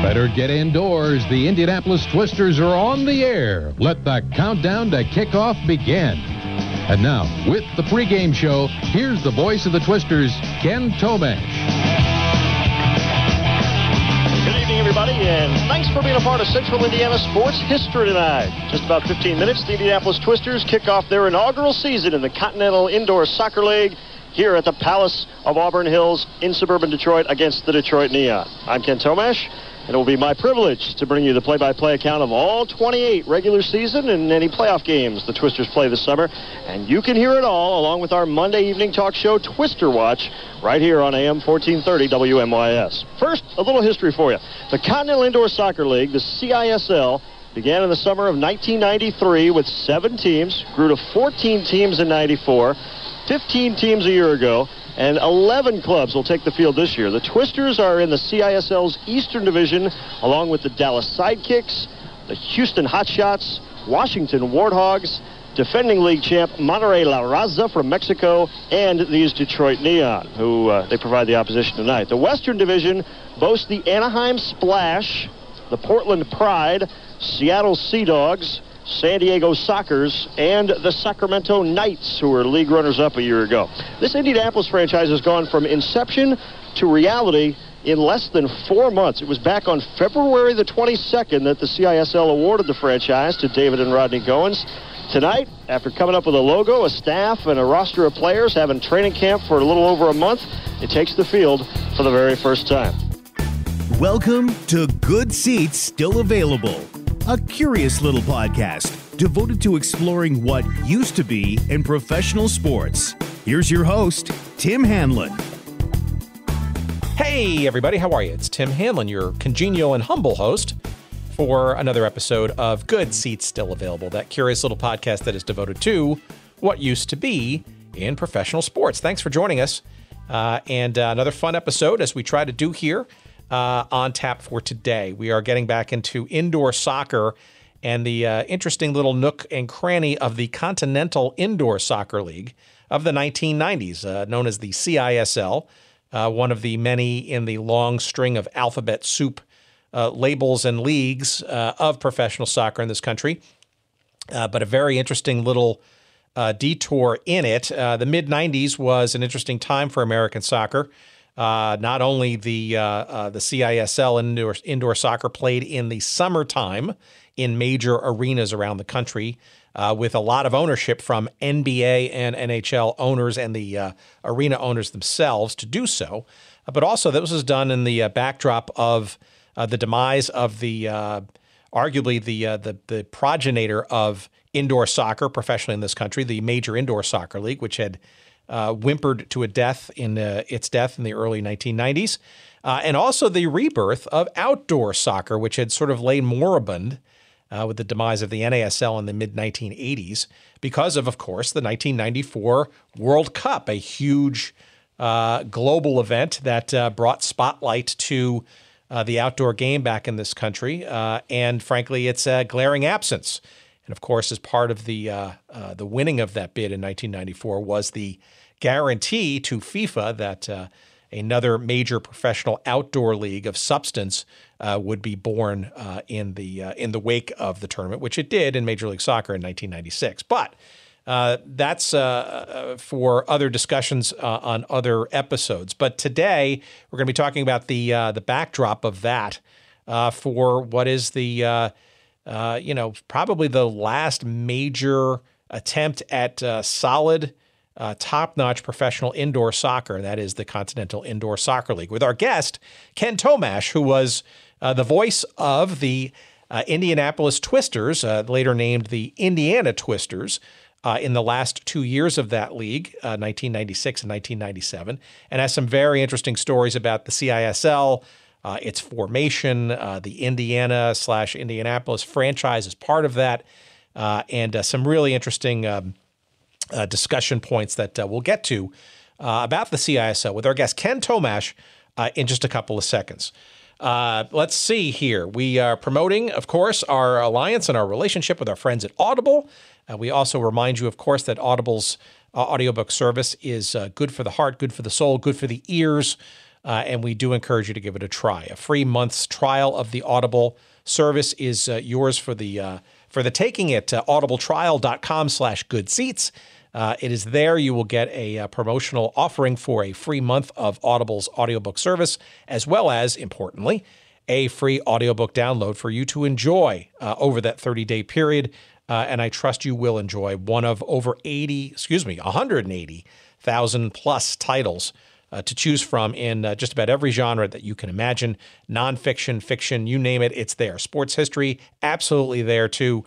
Better get indoors. The Indianapolis Twisters are on the air. Let the countdown to kickoff begin. And now, with the pregame show, here's the voice of the Twisters, Kenn Tomasch. Good evening, everybody, and thanks for being a part of Central Indiana sports history tonight. Just about 15 minutes, the Indianapolis Twisters kick off their inaugural season in the Continental Indoor Soccer League here at the Palace of Auburn Hills in suburban Detroit against the Detroit Neon. I'm Kenn Tomasch, and it will be my privilege to bring you the play-by-play account of all 28 regular season and any playoff games the Twisters play this summer. And you can hear it all along with our Monday evening talk show, Twister Watch, right here on AM 1430 WMYS. First, a little history for you. The Continental Indoor Soccer League, the CISL, began in the summer of 1993 with 7 teams, grew to 14 teams in 94, 15 teams a year ago, and 11 clubs will take the field this year. The Twisters are in the CISL's Eastern Division, along with the Dallas Sidekicks, the Houston Hotshots, Washington Warthogs, defending league champ Monterrey La Raza from Mexico, and these Detroit Neon, who they provide the opposition tonight. The Western Division boasts the Anaheim Splash, the Portland Pride, Seattle Sea Dogs, San Diego Sockers, and the Sacramento Knights, who were league runners-up a year ago. This Indianapolis franchise has gone from inception to reality in less than 4 months. It was back on February the 22nd that the CISL awarded the franchise to David and Rodney Goins. Tonight, after coming up with a logo, a staff, and a roster of players, having training camp for a little over a month, it takes the field for the very first time. Welcome to Good Seats Still Available, a curious little podcast devoted to exploring what used to be in professional sports. Here's your host, Tim Hanlon. Hey, everybody. How are you? It's Tim Hanlon, your congenial and humble host for another episode of Good Seats Still Available, that curious little podcast that is devoted to what used to be in professional sports. Thanks for joining us. And another fun episode as we try to do here on tap for today. We are getting back into indoor soccer and the interesting little nook and cranny of the Continental Indoor Soccer League of the 1990s, known as the CISL, one of the many in the long string of alphabet soup labels and leagues of professional soccer in this country. But a very interesting little detour in it. The mid-90s was an interesting time for American soccer. Not only the CISL indoor soccer played in the summertime in major arenas around the country with a lot of ownership from NBA and NHL owners and the arena owners themselves to do so, but also this was done in the backdrop of the demise of the arguably the progenitor of indoor soccer professionally in this country, the Major Indoor Soccer League, which had whimpered to a death in its death in the early 1990s, and also the rebirth of outdoor soccer, which had sort of lain moribund with the demise of the NASL in the mid-1980s because of course, the 1994 World Cup, a huge global event that brought spotlight to the outdoor game back in this country, and frankly, its glaring absence. And of course, as part of the winning of that bid in 1994 was the guarantee to FIFA that another major professional outdoor league of substance would be born in the wake of the tournament, which it did in Major League Soccer in 1996. But that's for other discussions on other episodes. But today we're going to be talking about the backdrop of that for what is the probably the last major attempt at solid, top-notch professional indoor soccer. That is the Continental Indoor Soccer League, with our guest, Kenn Tomasch, who was the voice of the Indianapolis Twisters, later named the Indiana Twisters, in the last 2 years of that league, 1996 and 1997, and has some very interesting stories about the CISL, its formation, the Indiana/Indianapolis franchise is part of that, and some really interesting discussion points that we'll get to about the CISL with our guest, Kenn Tomasch, in just a couple of seconds. Let's see here. We are promoting, of course, our alliance and our relationship with our friends at Audible. We also remind you, of course, that Audible's audiobook service is good for the heart, good for the soul, good for the ears, and we do encourage you to give it a try. A free month's trial of the Audible service is yours for the taking at audibletrial.com/goodseats. It is there you will get a promotional offering for a free month of Audible's audiobook service, as well as, importantly, a free audiobook download for you to enjoy over that 30-day period. And I trust you will enjoy one of over 180,000 plus titles to choose from in just about every genre that you can imagine. Nonfiction, fiction, you name it, it's there. Sports history, absolutely there too.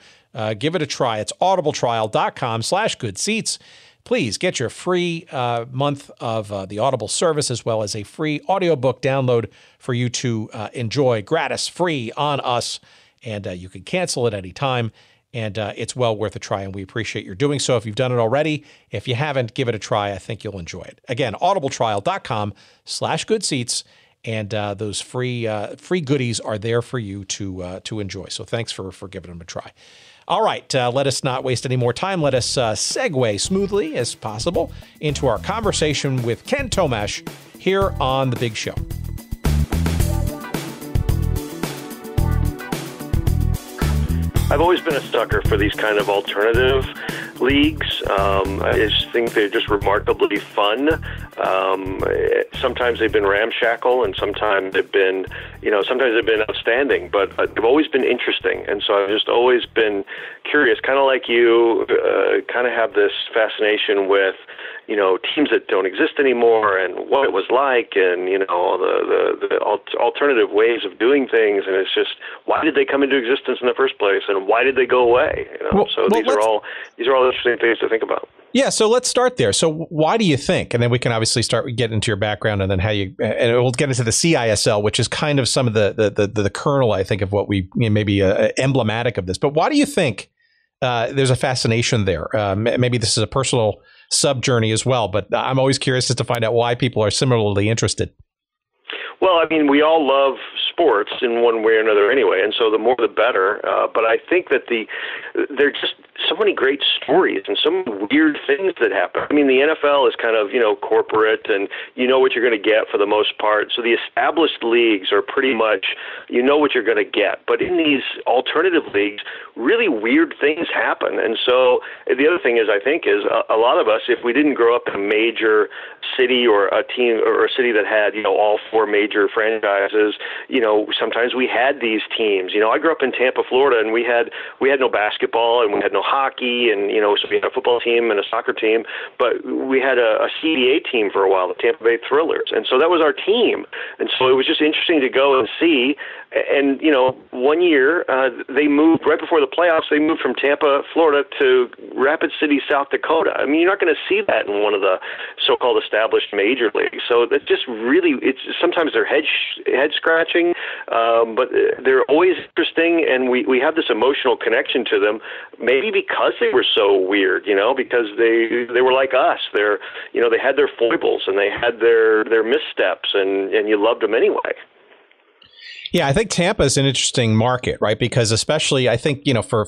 Give it a try. It's audibletrial.com/goodseats. Please get your free month of the Audible service, as well as a free audiobook download for you to enjoy gratis, free on us. And you can cancel at any time. And it's well worth a try, and we appreciate your doing so. If you've done it already, if you haven't, give it a try. I think you'll enjoy it. Again, audibletrial.com/goodseats, and those free goodies are there for you to enjoy. So thanks for giving them a try. All right, let us not waste any more time. Let us segue smoothly as possible into our conversation with Kenn Tomasch here on The Big Show. I've always been a sucker for these kind of alternative leagues. I just think they're just remarkably fun. Sometimes they've been ramshackle, and sometimes they've been, outstanding. But they've always been interesting, and so I've just always been curious. Kind of like you, kind of have this fascination with, teams that don't exist anymore, and what it was like, and all the alternative ways of doing things. And it's just, why did they come into existence in the first place, and why did they go away? These are all interesting things to think about. Yeah, so let's start there. So why do you think? And then we can obviously get into your background, and then and we'll get into the CISL, which is kind of some of the kernel, I think, of what we maybe emblematic of this. But why do you think there's a fascination there? Maybe this is a personal sub-journey as well, but I'm always curious as to find out why people are similarly interested. Well, I mean, we all love sports in one way or another anyway, and so the more the better. But I think that there are just so many great stories and so many weird things that happen. I mean, the NFL is kind of, corporate, and you know what you're going to get for the most part. So the established leagues are pretty much, what you're going to get. But in these alternative leagues, really weird things happen. And so the other thing is, I think, is a lot of us, if we didn't grow up in a major city or a team or a city that had, all four major franchises, sometimes we had these teams. I grew up in Tampa, Florida, and we had no basketball, and we had no hockey, and so we had a football team and a soccer team, but we had a CBA team for a while, the Tampa Bay Thrillers, and so that was our team. And so it was just interesting to go and see. And one year they moved right before the playoffs. They moved from Tampa, Florida, to Rapid City, South Dakota. I mean, you're not going to see that in one of the so-called established major leagues. So that's just really, sometimes they're head scratching, but they're always interesting, and we have this emotional connection to them. Maybe because they were so weird, because they were like us. They had their foibles and they had their missteps, and you loved them anyway. Yeah, I think Tampa is an interesting market, right? Because especially, I think, for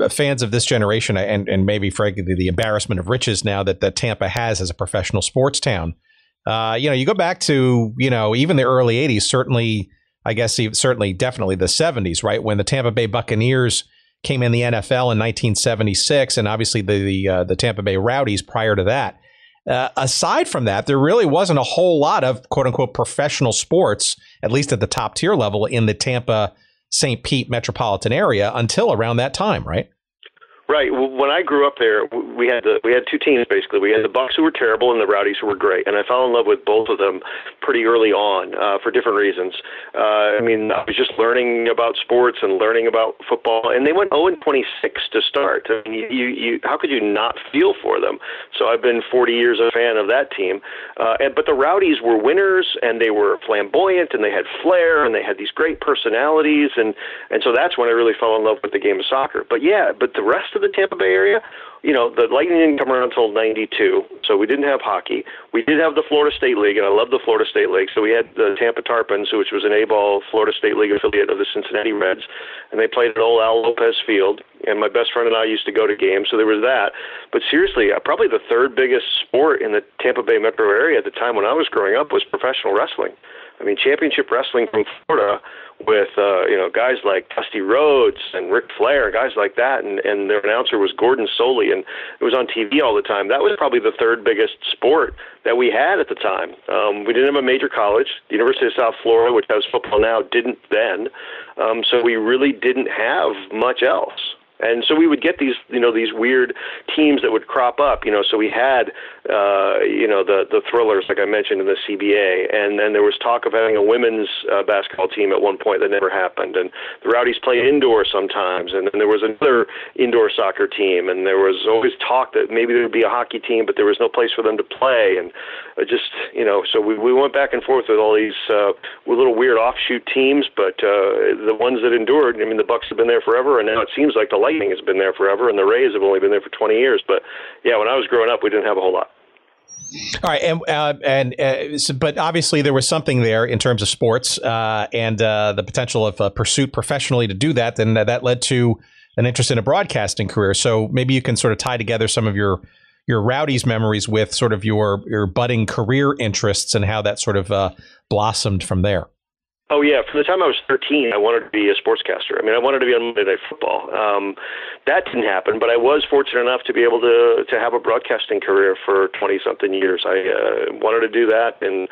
fans of this generation, and maybe frankly the embarrassment of riches now that Tampa has as a professional sports town. You go back to even the early '80s, certainly, I guess, definitely the '70s, right, when the Tampa Bay Buccaneers came in the NFL in 1976, and obviously the Tampa Bay Rowdies prior to that. Aside from that, there really wasn't a whole lot of quote unquote professional sports, at least at the top tier level, in the Tampa St. Pete metropolitan area until around that time, right? Right. When I grew up there, we had two teams basically. We had the Bucs, who were terrible, and the Rowdies, who were great. And I fell in love with both of them pretty early on for different reasons. I was just learning about sports and learning about football, and they went 0-26 to start. I mean, you how could you not feel for them? So I've been 40 years a fan of that team. But the Rowdies were winners, and they were flamboyant, and they had flair, and they had these great personalities, and so that's when I really fell in love with the game of soccer. But the rest rest of the Tampa Bay area, the Lightning didn't come around until 92, so we didn't have hockey. We did have the Florida State League, and I love the Florida State League. So we had the Tampa Tarpons, which was an A-ball Florida State League affiliate of the Cincinnati Reds, and they played at old Al Lopez Field, and my best friend and I used to go to games, so there was that. But seriously, probably the third biggest sport in the Tampa Bay metro area at the time when I was growing up was professional wrestling. I mean, championship wrestling from Florida with, guys like Dusty Rhodes and Ric Flair, guys like that, and their announcer was Gordon Soley, and it was on TV all the time. That was probably the third biggest sport that we had at the time. We didn't have a major college. The University of South Florida, which has football now, didn't then. So we really didn't have much else. And so we would get these weird teams that would crop up, so we had, the Thrillers, like I mentioned, in the CBA, and then there was talk of having a women's basketball team at one point that never happened, and the Rowdies played indoor sometimes, and then there was another indoor soccer team, and there was always talk that maybe there would be a hockey team, but there was no place for them to play, and so we went back and forth with all these little weird offshoot teams, but the ones that endured, the Bucks have been there forever, and now it seems like the Lightning has been there forever, and the Rays have only been there for 20 years. But yeah, when I was growing up, we didn't have a whole lot. All right, but obviously there was something there in terms of sports and the potential of pursuit professionally to do that, and that led to an interest in a broadcasting career. So maybe you can sort of tie together some of your Rowdies memories with sort of your budding career interests and how that sort of blossomed from there. Oh, yeah. From the time I was 13, I wanted to be a sportscaster. I wanted to be on Monday Night Football. That didn't happen, but I was fortunate enough to be able to have a broadcasting career for 20-something years. I wanted to do that and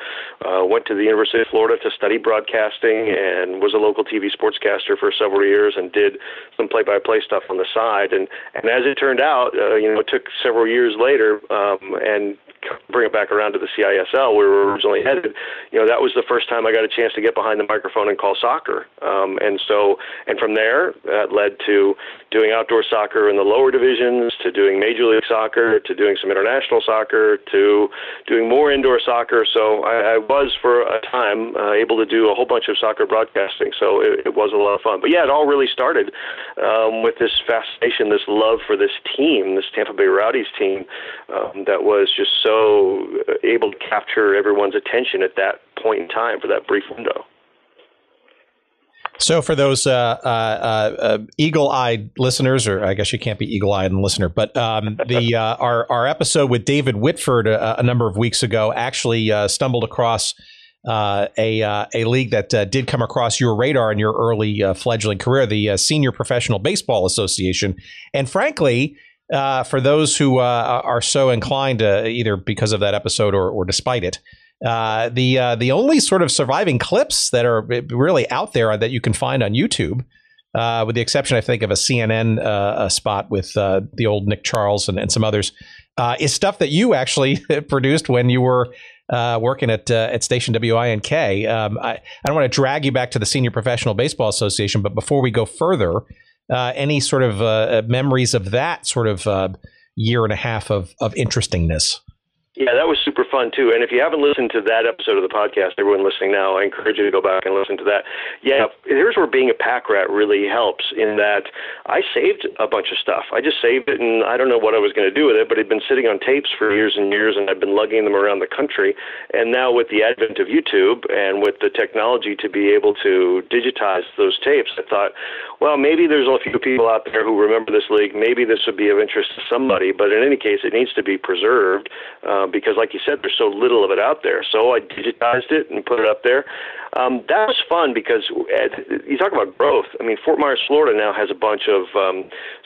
went to the University of Florida to study broadcasting and was a local TV sportscaster for several years and did some play-by-play stuff on the side. And as it turned out, it took several years later and bring it back around to the CISL where we were originally headed, that was the first time I got a chance to get behind the microphone and call soccer. And from there, that led to doing outdoor soccer in the lower divisions, to doing Major League Soccer, to doing some international soccer, to doing more indoor soccer. So I was, for a time, able to do a whole bunch of soccer broadcasting. So it was a lot of fun. But yeah, it all really started with this fascination, this love for this team, this Tampa Bay Rowdies team, that was just so able to capture everyone's attention at that point in time for that brief window. So for those eagle-eyed listeners, or I guess you can't be eagle-eyed and listener, but our episode with David Whitford a number of weeks ago actually stumbled across a league that did come across your radar in your early fledgling career, the Senior Professional Baseball Association. And frankly, for those who are so inclined, either because of that episode or despite it, the only sort of surviving clips that are really out there that you can find on YouTube, with the exception, I think, of a CNN spot with the old Nick Charles and some others, is stuff that you actually produced when you were working at station WINK. I don't want to drag you back to the Senior Professional Baseball Association, but before we go further, any sort of memories of that sort of year and a half of interestingness? Yeah, that was super fun, too. And if you haven't listened to that episode of the podcast, everyone listening now, I encourage you to go back and listen to that. Yeah, here's where being a pack rat really helps, in that I saved a bunch of stuff. I just saved it, and I don't know what I was going to do with it, but it had been sitting on tapes for years and years, and I've been lugging them around the country. And now with the advent of YouTube and with the technology to be able to digitize those tapes, I thought, well, maybe there's a few people out there who remember this league. Maybe this would be of interest to somebody. But in any case, it needs to be preserved. Because, like you said, there's so little of it out there. So I digitized it and put it up there. That was fun because you talk about growth. I mean, Fort Myers, Florida now has a bunch of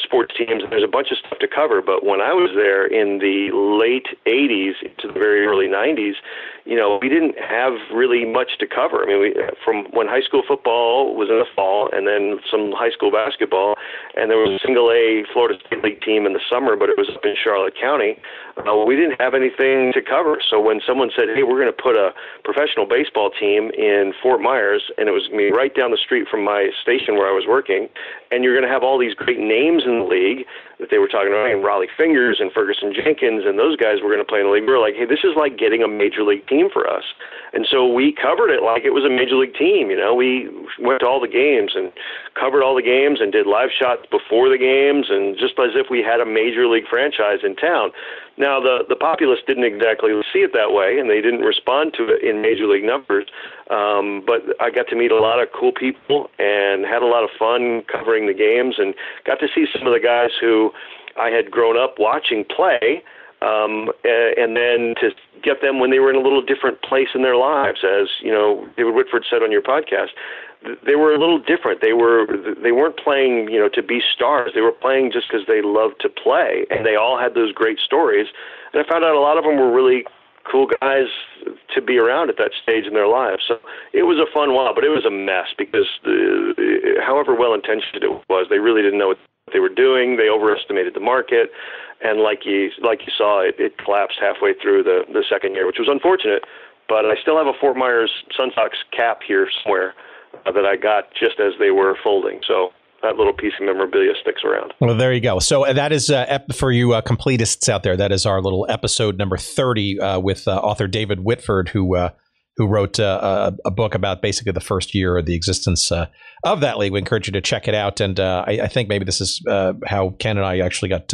sports teams, and there's a bunch of stuff to cover. But when I was there in the late 80s to the very early 90s, we didn't have really much to cover. I mean, from when high school football was in the fall, and then some high school basketball, and there was a single-A Florida State League team in the summer, but it was up in Charlotte County. We didn't have anything to cover. So when someone said, hey, we're going to put a professional baseball team in Fort Myers, and it was going to be right down the street from my station where I was working, and you're going to have all these great names in the league that they were talking about, and Raleigh Fingers and Ferguson Jenkins, and those guys were going to play in the league. We were like, hey, this is like getting a major league team for us. And so we covered it like it was a major league team. We went to all the games and covered all the games and did live shots before the games, and just as if we had a major league franchise in town. Now, the populace didn't exactly see it that way, and they didn't respond to it in major league numbers. But I got to meet a lot of cool people and had a lot of fun covering the games, and got to see some of the guys who I had grown up watching play, and then to get them when they were in a little different place in their lives. As David Whitford said on your podcast, they were a little different. They weren't playing to be stars. They were playing just because they loved to play, and they all had those great stories. And I found out a lot of them were really cool guys to be around at that stage in their lives. So it was a fun while, but it was a mess because however well-intentioned it was, they really didn't know what they were doing. They overestimated the market, and like you saw, it collapsed halfway through the second year, which was unfortunate. But I still have a Fort Myers Sun Sox cap here somewhere that I got just as they were folding. So that little piece of memorabilia sticks around. Well, there you go. So that is for you completists out there. That is our little episode number 30 with author David Whitford, who wrote a book about basically the first year of the existence of that league. We encourage you to check it out. And I think maybe this is how Ken and I actually got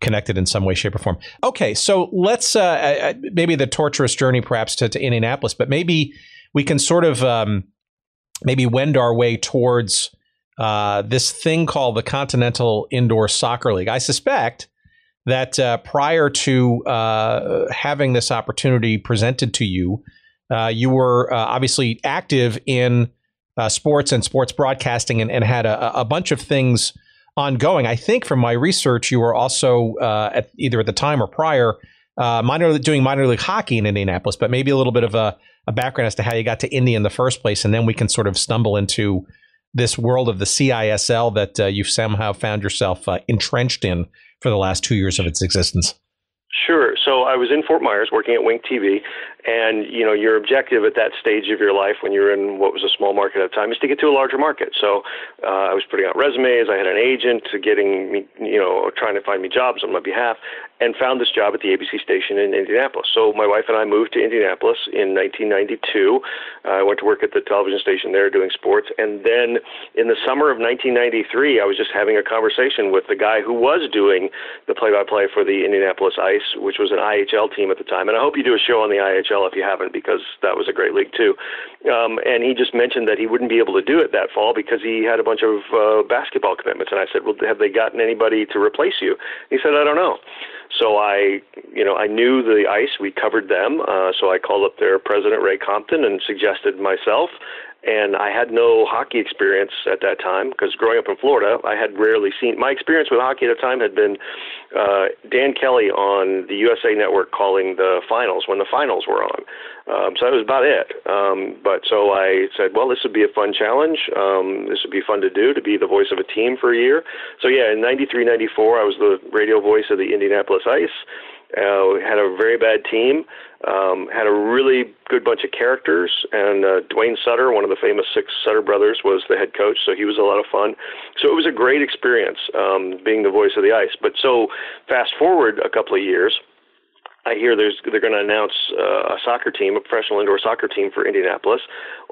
connected in some way, shape, or form. Okay, so let's maybe the torturous journey perhaps to Indianapolis, but maybe we can sort of maybe wend our way towards this thing called the Continental Indoor Soccer League. I suspect that prior to having this opportunity presented to you, you were obviously active in sports and sports broadcasting and had a bunch of things ongoing. I think from my research, you were also either at the time or prior doing minor league hockey in Indianapolis, but maybe a little bit of a background as to how you got to Indy in the first place, and then we can sort of stumble into this world of the CISL that you've somehow found yourself entrenched in for the last 2 years of its existence. Sure. So I was in Fort Myers working at Wink TV, and your objective at that stage of your life when you're in what was a small market at the time is to get to a larger market. So I was putting out resumes. I had an agent getting me, trying to find me jobs on my behalf, and found this job at the ABC station in Indianapolis. So my wife and I moved to Indianapolis in 1992. I went to work at the television station there doing sports, and then in the summer of 1993, I was just having a conversation with the guy who was doing the play-by-play for the Indianapolis Ice, which was an IHL team at the time. And I hope you do a show on the IHL if you haven't, because that was a great league too. And he just mentioned that he wouldn't be able to do it that fall because he had a bunch of basketball commitments. And I said, well, have they gotten anybody to replace you? He said, I don't know. So I knew the Ice. We covered them. So I called up their president, Ray Compton, and suggested myself. And I had no hockey experience at that time because growing up in Florida, I had rarely seen. My experience with hockey at the time had been Dan Kelly on the USA Network calling the finals when the finals were on. So that was about it. But so I said, well, this would be a fun challenge. This would be fun to do, to be the voice of a team for a year. So yeah, in 93, 94, I was the radio voice of the Indianapolis Ice. We had a very bad team, had a really good bunch of characters, and Dwayne Sutter, one of the famous 6 Sutter brothers, was the head coach, so he was a lot of fun. So it was a great experience being the voice of the Ice. But so fast forward a couple of years, I hear they're going to announce a soccer team, a professional indoor soccer team for Indianapolis.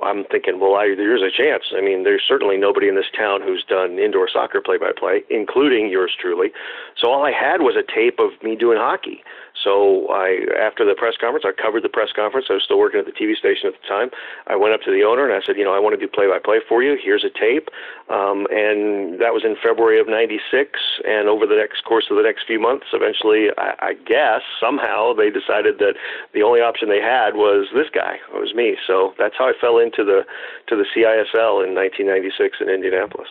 I'm thinking, well, there's a chance. I mean, there's certainly nobody in this town who's done indoor soccer play-by-play, including yours truly. So all I had was a tape of me doing hockey. So after the press conference, I covered the press conference. I was still working at the TV station at the time. I went up to the owner and I said, I want to do play-by-play for you. Here's a tape. And that was in February of 96. And over the course of the next few months, eventually, I guess, somehow they decided that the only option they had was this guy. It was me. So that's how I fell into the CISL in 1996 in Indianapolis.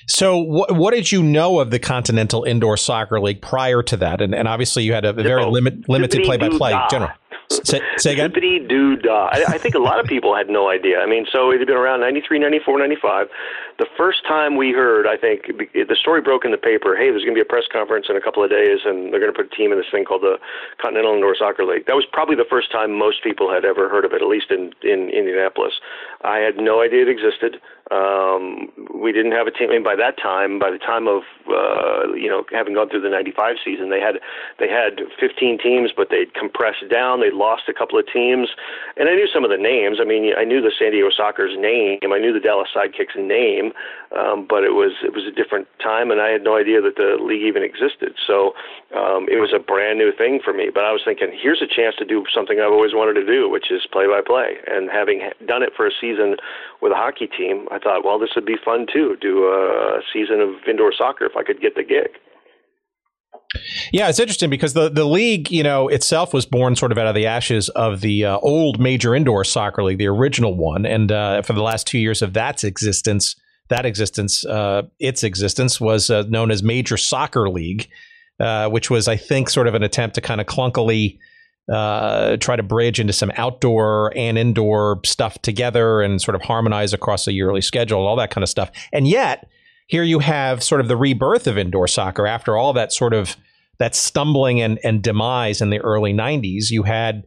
So what did you know of the Continental Indoor Soccer League prior to that? And obviously you had a very limited play-by-play general. Say again? I think a lot of people had no idea. I mean, so it had been around 93, 94, 95. The first time we heard, I think, the story broke in the paper, hey, there's going to be a press conference in a couple of days, and they're going to put a team in this thing called the Continental Indoor Soccer League. That was probably the first time most people had ever heard of it, at least in Indianapolis. I had no idea it existed. We didn't have a team. I mean, by the time of having gone through the '95 season, they had 15 teams, but they'd compressed down. They'd lost a couple of teams, and I knew some of the names. I mean, I knew the San Diego Soccer's name. I knew the Dallas Sidekicks' name, but it was a different time, and I had no idea that the league even existed. So it was a brand new thing for me. But I was thinking, here's a chance to do something I've always wanted to do, which is play-by-play. And having done it for a season with a hockey team, I thought, well, this would be fun too, do a season of indoor soccer if I could get the gig. Yeah, it's interesting because the league, itself was born sort of out of the ashes of the old Major Indoor Soccer League, the original one. And for the last 2 years of its existence was known as Major Soccer League, which was, I think, sort of an attempt to kind of clunkily try to bridge into some outdoor and indoor stuff together and sort of harmonize across a yearly schedule, all that kind of stuff. And yet, here you have sort of the rebirth of indoor soccer after all that sort of that stumbling and demise in the early 90s. You had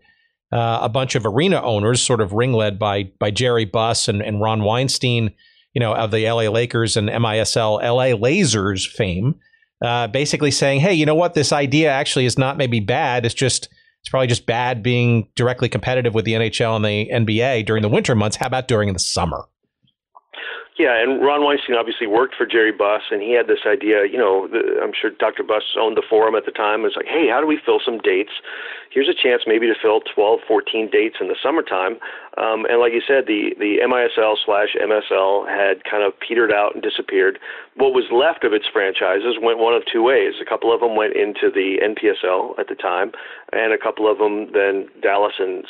a bunch of arena owners sort of ring-led by Jerry Buss and Ron Weinstein, of the LA Lakers and MISL LA Lasers fame, basically saying, hey, you know what? This idea actually is not maybe bad. It's probably just bad being directly competitive with the NHL and the NBA during the winter months. How about during the summer? Yeah, and Ron Weinstein obviously worked for Jerry Buss, and he had this idea, I'm sure Dr. Buss owned the Forum at the time. It was like, hey, how do we fill some dates? Here's a chance maybe to fill 12, 14 dates in the summertime. And like you said, the MISL/MSL had kind of petered out and disappeared. What was left of its franchises went one of two ways. A couple of them went into the NPSL at the time, and a couple of them, then Dallas and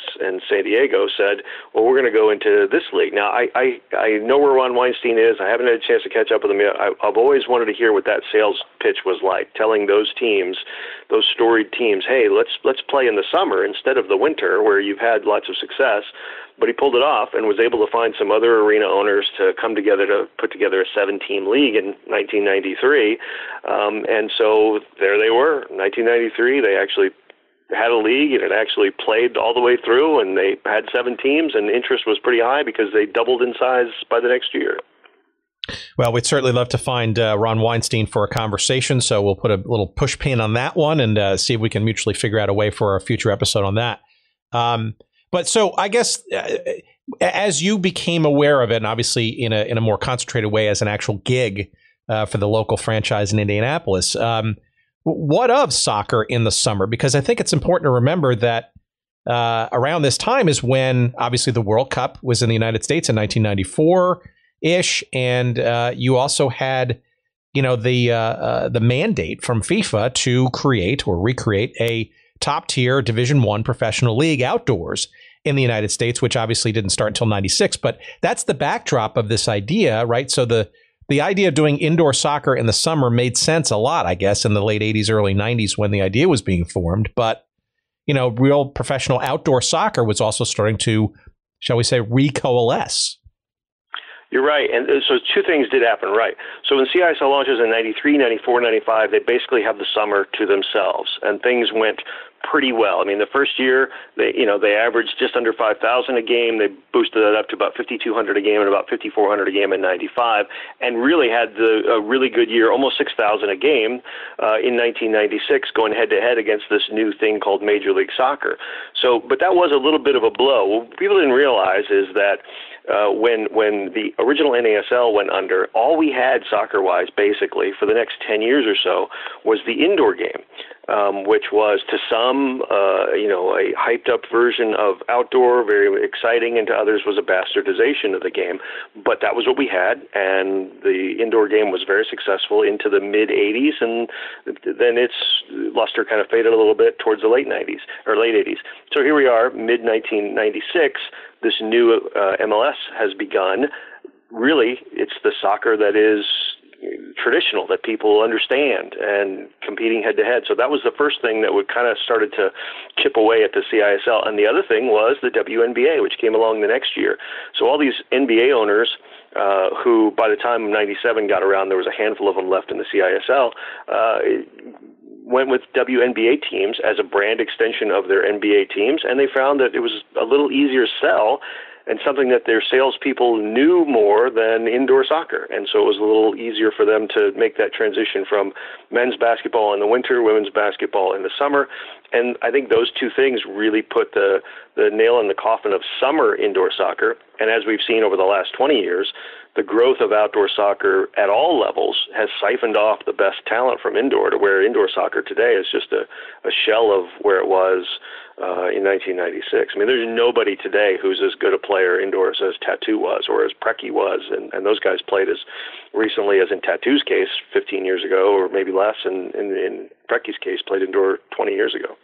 San Diego, said, well, we're going to go into this league. Now, I know where Ron Weinstein is. I haven't had a chance to catch up with him yet. I've always wanted to hear what that sales pitch was like, telling those teams, those storied teams, hey, let's play in the summer instead of the winter where you've had lots of success. But he pulled it off and was able to find some other arena owners to come together to put together a 7-team league in 1993. And so there they were. 1993, they actually had a league, and it actually played all the way through, and they had 7 teams, and interest was pretty high because they doubled in size by the next year. Well, we'd certainly love to find Ron Weinstein for a conversation, so we'll put a little push pin on that one and see if we can mutually figure out a way for a future episode on that. But so I guess as you became aware of it, and obviously in a more concentrated way as an actual gig for the local franchise in Indianapolis, what of soccer in the summer? Because I think it's important to remember that around this time is when obviously the World Cup was in the United States in 1994-ish, and you also had the mandate from FIFA to create or recreate a top-tier Division I professional league outdoors in the United States, which obviously didn't start until 96. But that's the backdrop of this idea, right? So the idea of doing indoor soccer in the summer made sense a lot, I guess, in the late 80s, early 90s when the idea was being formed. But, real professional outdoor soccer was also starting to, shall we say, recoalesce. You're right. And so two things did happen, right? So when CISL launches in 93, 94, 95, they basically have the summer to themselves, and things went pretty well. I mean, the first year, they averaged just under 5,000 a game. They boosted that up to about 5,200 a game and about 5,400 a game in 95, and really had a really good year, almost 6,000 a game in 1996, going head-to-head against this new thing called Major League Soccer. So, but that was a little bit of a blow. What people didn't realize is that when the original NASL went under, all we had soccer-wise, basically, for the next 10 years or so, was the indoor game, which was to some, a hyped-up version of outdoor, very exciting, and to others was a bastardization of the game. But that was what we had, and the indoor game was very successful into the mid-'80s, and then its luster kind of faded a little bit towards the late 90s, or late 80s. So here we are, mid-1996, this new MLS has begun. Really, it's the soccer that is traditional, that people understand, and competing head-to-head. So that was the first thing that would kind of started to chip away at the CISL. And the other thing was the WNBA, which came along the next year. So all these NBA owners who, by the time 97 got around, there was a handful of them left in the CISL, went with WNBA teams as a brand extension of their NBA teams, and they found that it was a little easier to sell and something that their salespeople knew more than indoor soccer. And so it was a little easier for them to make that transition from men's basketball in the winter, women's basketball in the summer. And I think those two things really put the nail in the coffin of summer indoor soccer. And as we've seen over the last 20 years, the growth of outdoor soccer at all levels has siphoned off the best talent from indoor to where indoor soccer today is just a shell of where it was in 1996. I mean, there's nobody today who's as good a player indoors as Tattoo was or as Preki was, and those guys played as recently as in Tattoo's case 15 years ago, or maybe less, and in Preki's case played indoor 20 years ago.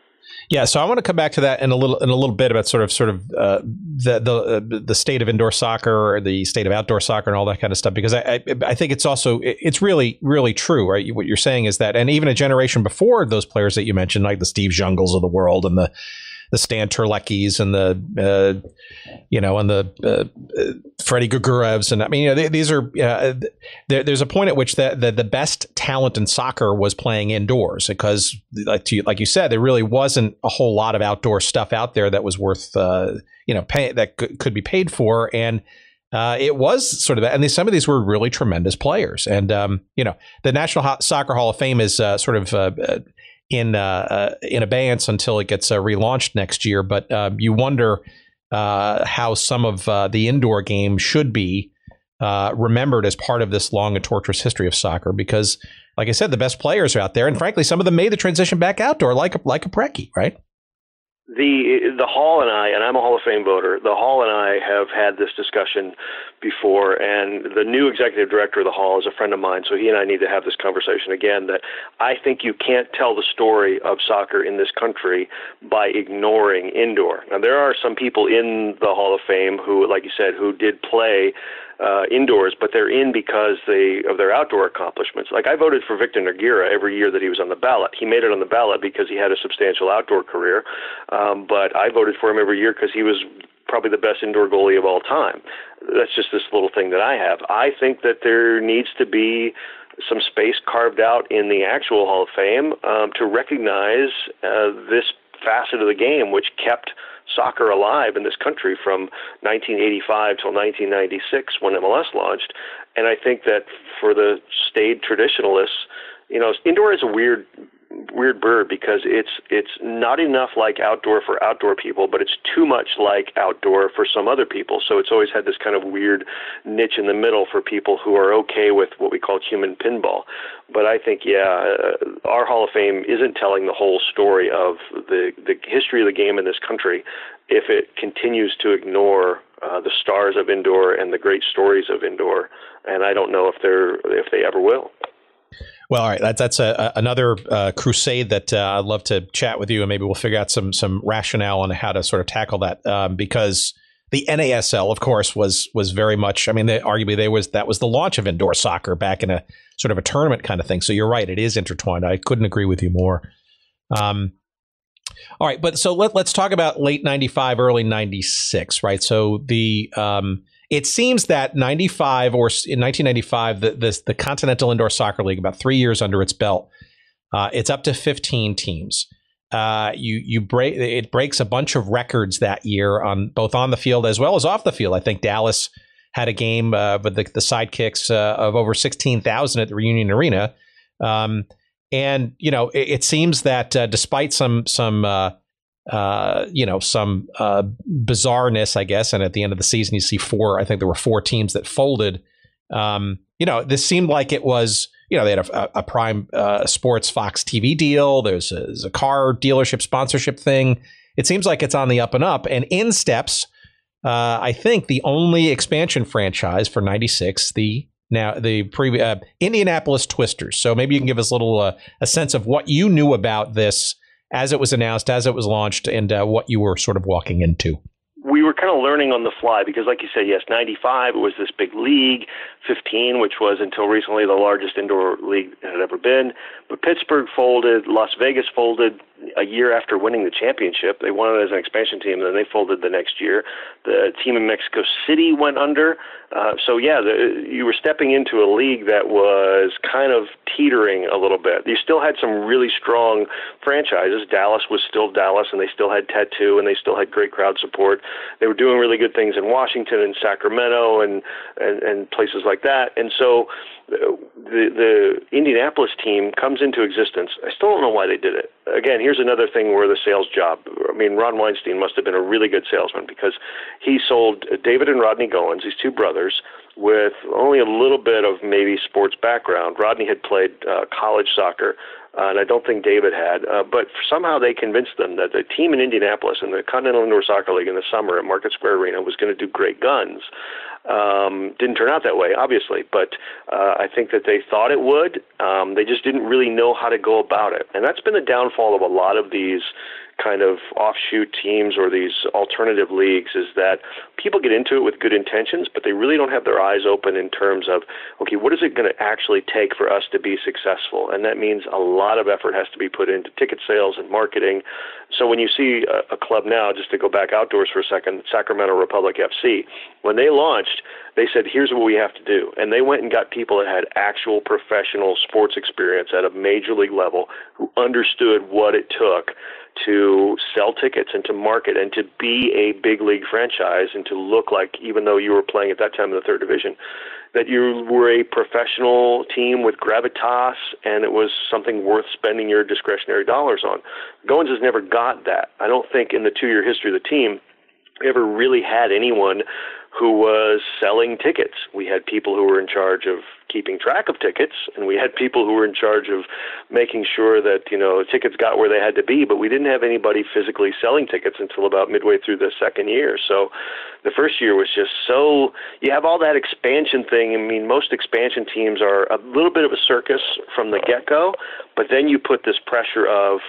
Yeah, so I want to come back to that in a little bit about sort of the state of indoor soccer or the state of outdoor soccer and all that kind of stuff, because I think it's really, really true, right? What you're saying is that, and even a generation before those players that you mentioned, like the Steve Jungels of the world and the Stan Terleckis and the Freddie Gugurevs, and I mean, these are there's a point at which the best talent in soccer was playing indoors, because like you said, there really wasn't a whole lot of outdoor stuff out there that was worth pay, that could be paid for, and it was sort of, and some of these were really tremendous players, and the National Soccer Hall of Fame is in abeyance until it gets relaunched next year. But you wonder how some of the indoor game should be remembered as part of this long and torturous history of soccer, because, like I said, the best players are out there, and frankly, some of them made the transition back outdoor, like a Preki, right? The Hall and I'm a Hall of Fame voter, the Hall and I have had this discussion before, and the new executive director of the Hall is a friend of mine, so he and I need to have this conversation again, that I think you can't tell the story of soccer in this country by ignoring indoor. Now, there are some people in the Hall of Fame who, like you said, who did play indoors, but they're in because of their outdoor accomplishments. Like, I voted for Victor Nogueira every year that he was on the ballot. He made it on the ballot because he had a substantial outdoor career, but I voted for him every year because he was probably the best indoor goalie of all time. That's just this little thing that I have. I think that there needs to be some space carved out in the actual Hall of Fame to recognize this facet of the game, which kept soccer alive in this country from 1985 till 1996 when MLS launched. And I think that for the staid traditionalists, indoor is a weird bird, because it's not enough like outdoor for outdoor people, but it's too much like outdoor for some other people. So it's always had this kind of weird niche in the middle for people who are okay with what we call human pinball. But I think, our Hall of Fame isn't telling the whole story of the history of the game in this country if it continues to ignore the stars of indoor and the great stories of indoor. And I don't know if they ever will. Well, all right, that's another crusade that I'd love to chat with you, and maybe we'll figure out some rationale on how to sort of tackle that, because the NASL, of course, was very much, I mean, arguably that was the launch of indoor soccer back in a sort of a tournament kind of thing. So you're right, it is intertwined. I couldn't agree with you more. All right, but so let's talk about late 95, early 96, right? So it seems that 95 or in 1995, the Continental Indoor Soccer League, about 3 years under its belt, it's up to 15 teams. It breaks a bunch of records that year both on the field as well as off the field. I think Dallas had a game with the Sidekicks of over 16,000 at the Reunion Arena. And it seems that despite some bizarreness, I guess, and at the end of the season you see I think there were 4 teams that folded. This seemed like it was, they had a Prime Sports Fox TV deal. There's a car dealership sponsorship thing. It seems like it's on the up and up. And in steps, I think the only expansion franchise for 96, the previous Indianapolis Twisters. So maybe you can give us a sense of what you knew about this as it was announced, as it was launched, and what you were sort of walking into. We were kind of learning on the fly because, like you said, yes, 95, it was this big league, 15, which was until recently the largest indoor league that had ever been. But Pittsburgh folded, Las Vegas folded, a year after winning the championship. They won it as an expansion team, and then they folded the next year. The team in Mexico City went under. You were stepping into a league that was kind of teetering a little bit. You still had some really strong franchises. Dallas was still Dallas, and they still had Tattoo, and they still had great crowd support. They were doing really good things in Washington and Sacramento and places like that. And so the Indianapolis team comes into existence. I still don't know why they did it. Again, here's another thing where the sales job. I mean, Ron Weinstein must have been a really good salesman, because he sold David and Rodney Goins, these two brothers, with only a little bit of maybe sports background. Rodney had played college soccer, and I don't think David had. But somehow they convinced them that the team in Indianapolis in the Continental Indoor Soccer League in the summer at Market Square Arena was going to do great guns. Didn't turn out that way, obviously, but I think that they thought it would. They just didn't really know how to go about it. And that's been the downfall of a lot of these kind of offshoot teams or these alternative leagues, is that people get into it with good intentions, but they really don't have their eyes open in terms of, okay, what is it going to actually take for us to be successful? And that means a lot of effort has to be put into ticket sales and marketing. So when you see a club now, just to go back outdoors for a second, Sacramento Republic FC, when they launched, they said, here's what we have to do. And they went and got people that had actual professional sports experience at a major league level who understood what it took to sell tickets and to market and to be a big league franchise and to look like, even though you were playing at that time in the third division, that you were a professional team with gravitas and it was something worth spending your discretionary dollars on. Goins has never got that. I don't think in the 2-year history of the team ever really had anyone who was selling tickets. We had people who were in charge of keeping track of tickets, and we had people who were in charge of making sure that, tickets got where they had to be, but we didn't have anybody physically selling tickets until about midway through the second year. So the first year was just you have all that expansion thing. I mean, most expansion teams are a little bit of a circus from the get-go, but then you put this pressure of,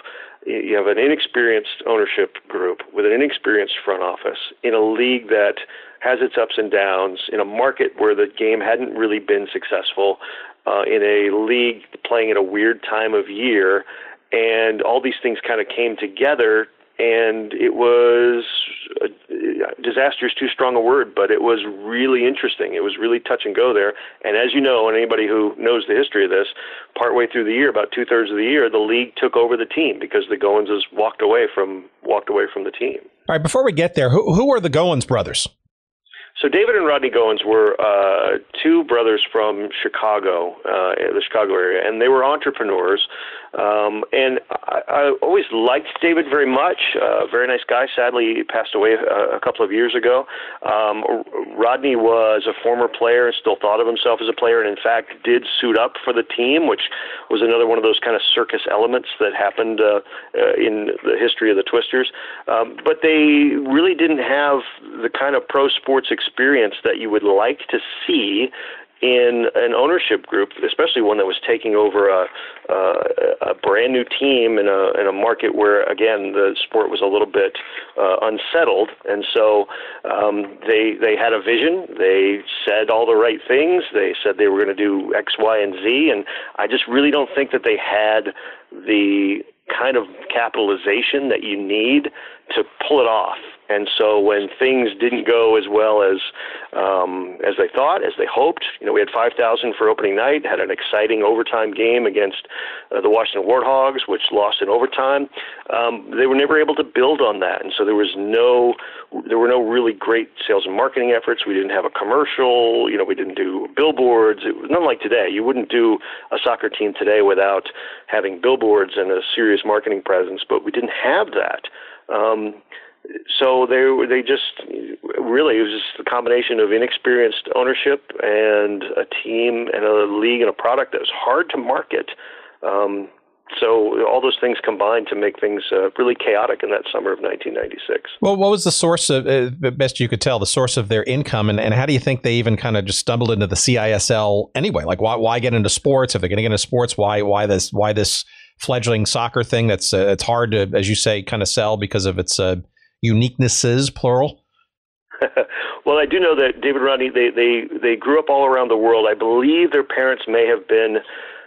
you have an inexperienced ownership group with an inexperienced front office in a league that has its ups and downs, in a market where the game hadn't really been successful, in a league playing at a weird time of year, and all these things kind of came together, and it was disaster is too strong a word, but it was really interesting. It was really touch and go there. And as you know, and anybody who knows the history of this, partway through the year, about 2/3 of the year, the league took over the team because the Goinses walked away from the team. All right, before we get there, who are the Goins brothers? So David and Rodney Goins were two brothers from Chicago, the Chicago area, and they were entrepreneurs. And I always liked David very much. Very nice guy. Sadly, he passed away a couple of years ago. Rodney was a former player and still thought of himself as a player, and in fact did suit up for the team, which was another one of those kind of circus elements that happened in the history of the Twisters. But they really didn't have the kind of pro sports experience that you would like to see in an ownership group, especially one that was taking over a brand new team in a market where, again, the sport was a little bit unsettled. And so they had a vision. They said all the right things. They said they were going to do X, Y, and Z. And I just really don't think that they had the kind of capitalization that you need to pull it off. And so when things didn't go as well as they thought, as they hoped, we had 5,000 for opening night, had an exciting overtime game against the Washington Warthogs, which lost in overtime. They were never able to build on that, and so there were no really great sales and marketing efforts. We didn't have a commercial. We didn't do billboards. It was not like today. You wouldn't do a soccer team today without having billboards and a serious marketing presence, but we didn't have that. So they just really, it was just a combination of inexperienced ownership and a team and a league and a product that was hard to market. So all those things combined to make things really chaotic in that summer of 1996. Well, what was the source of, best you could tell, the source of their income? And how do you think they even kind of just stumbled into the CISL anyway? Like, why get into sports? If they're going to get into sports, why this fledgling soccer thing that's it's hard to, as you say, kind of sell because of its uniquenesses, plural? Well, I do know that David and Rodney, they grew up all around the world. I believe their parents may have been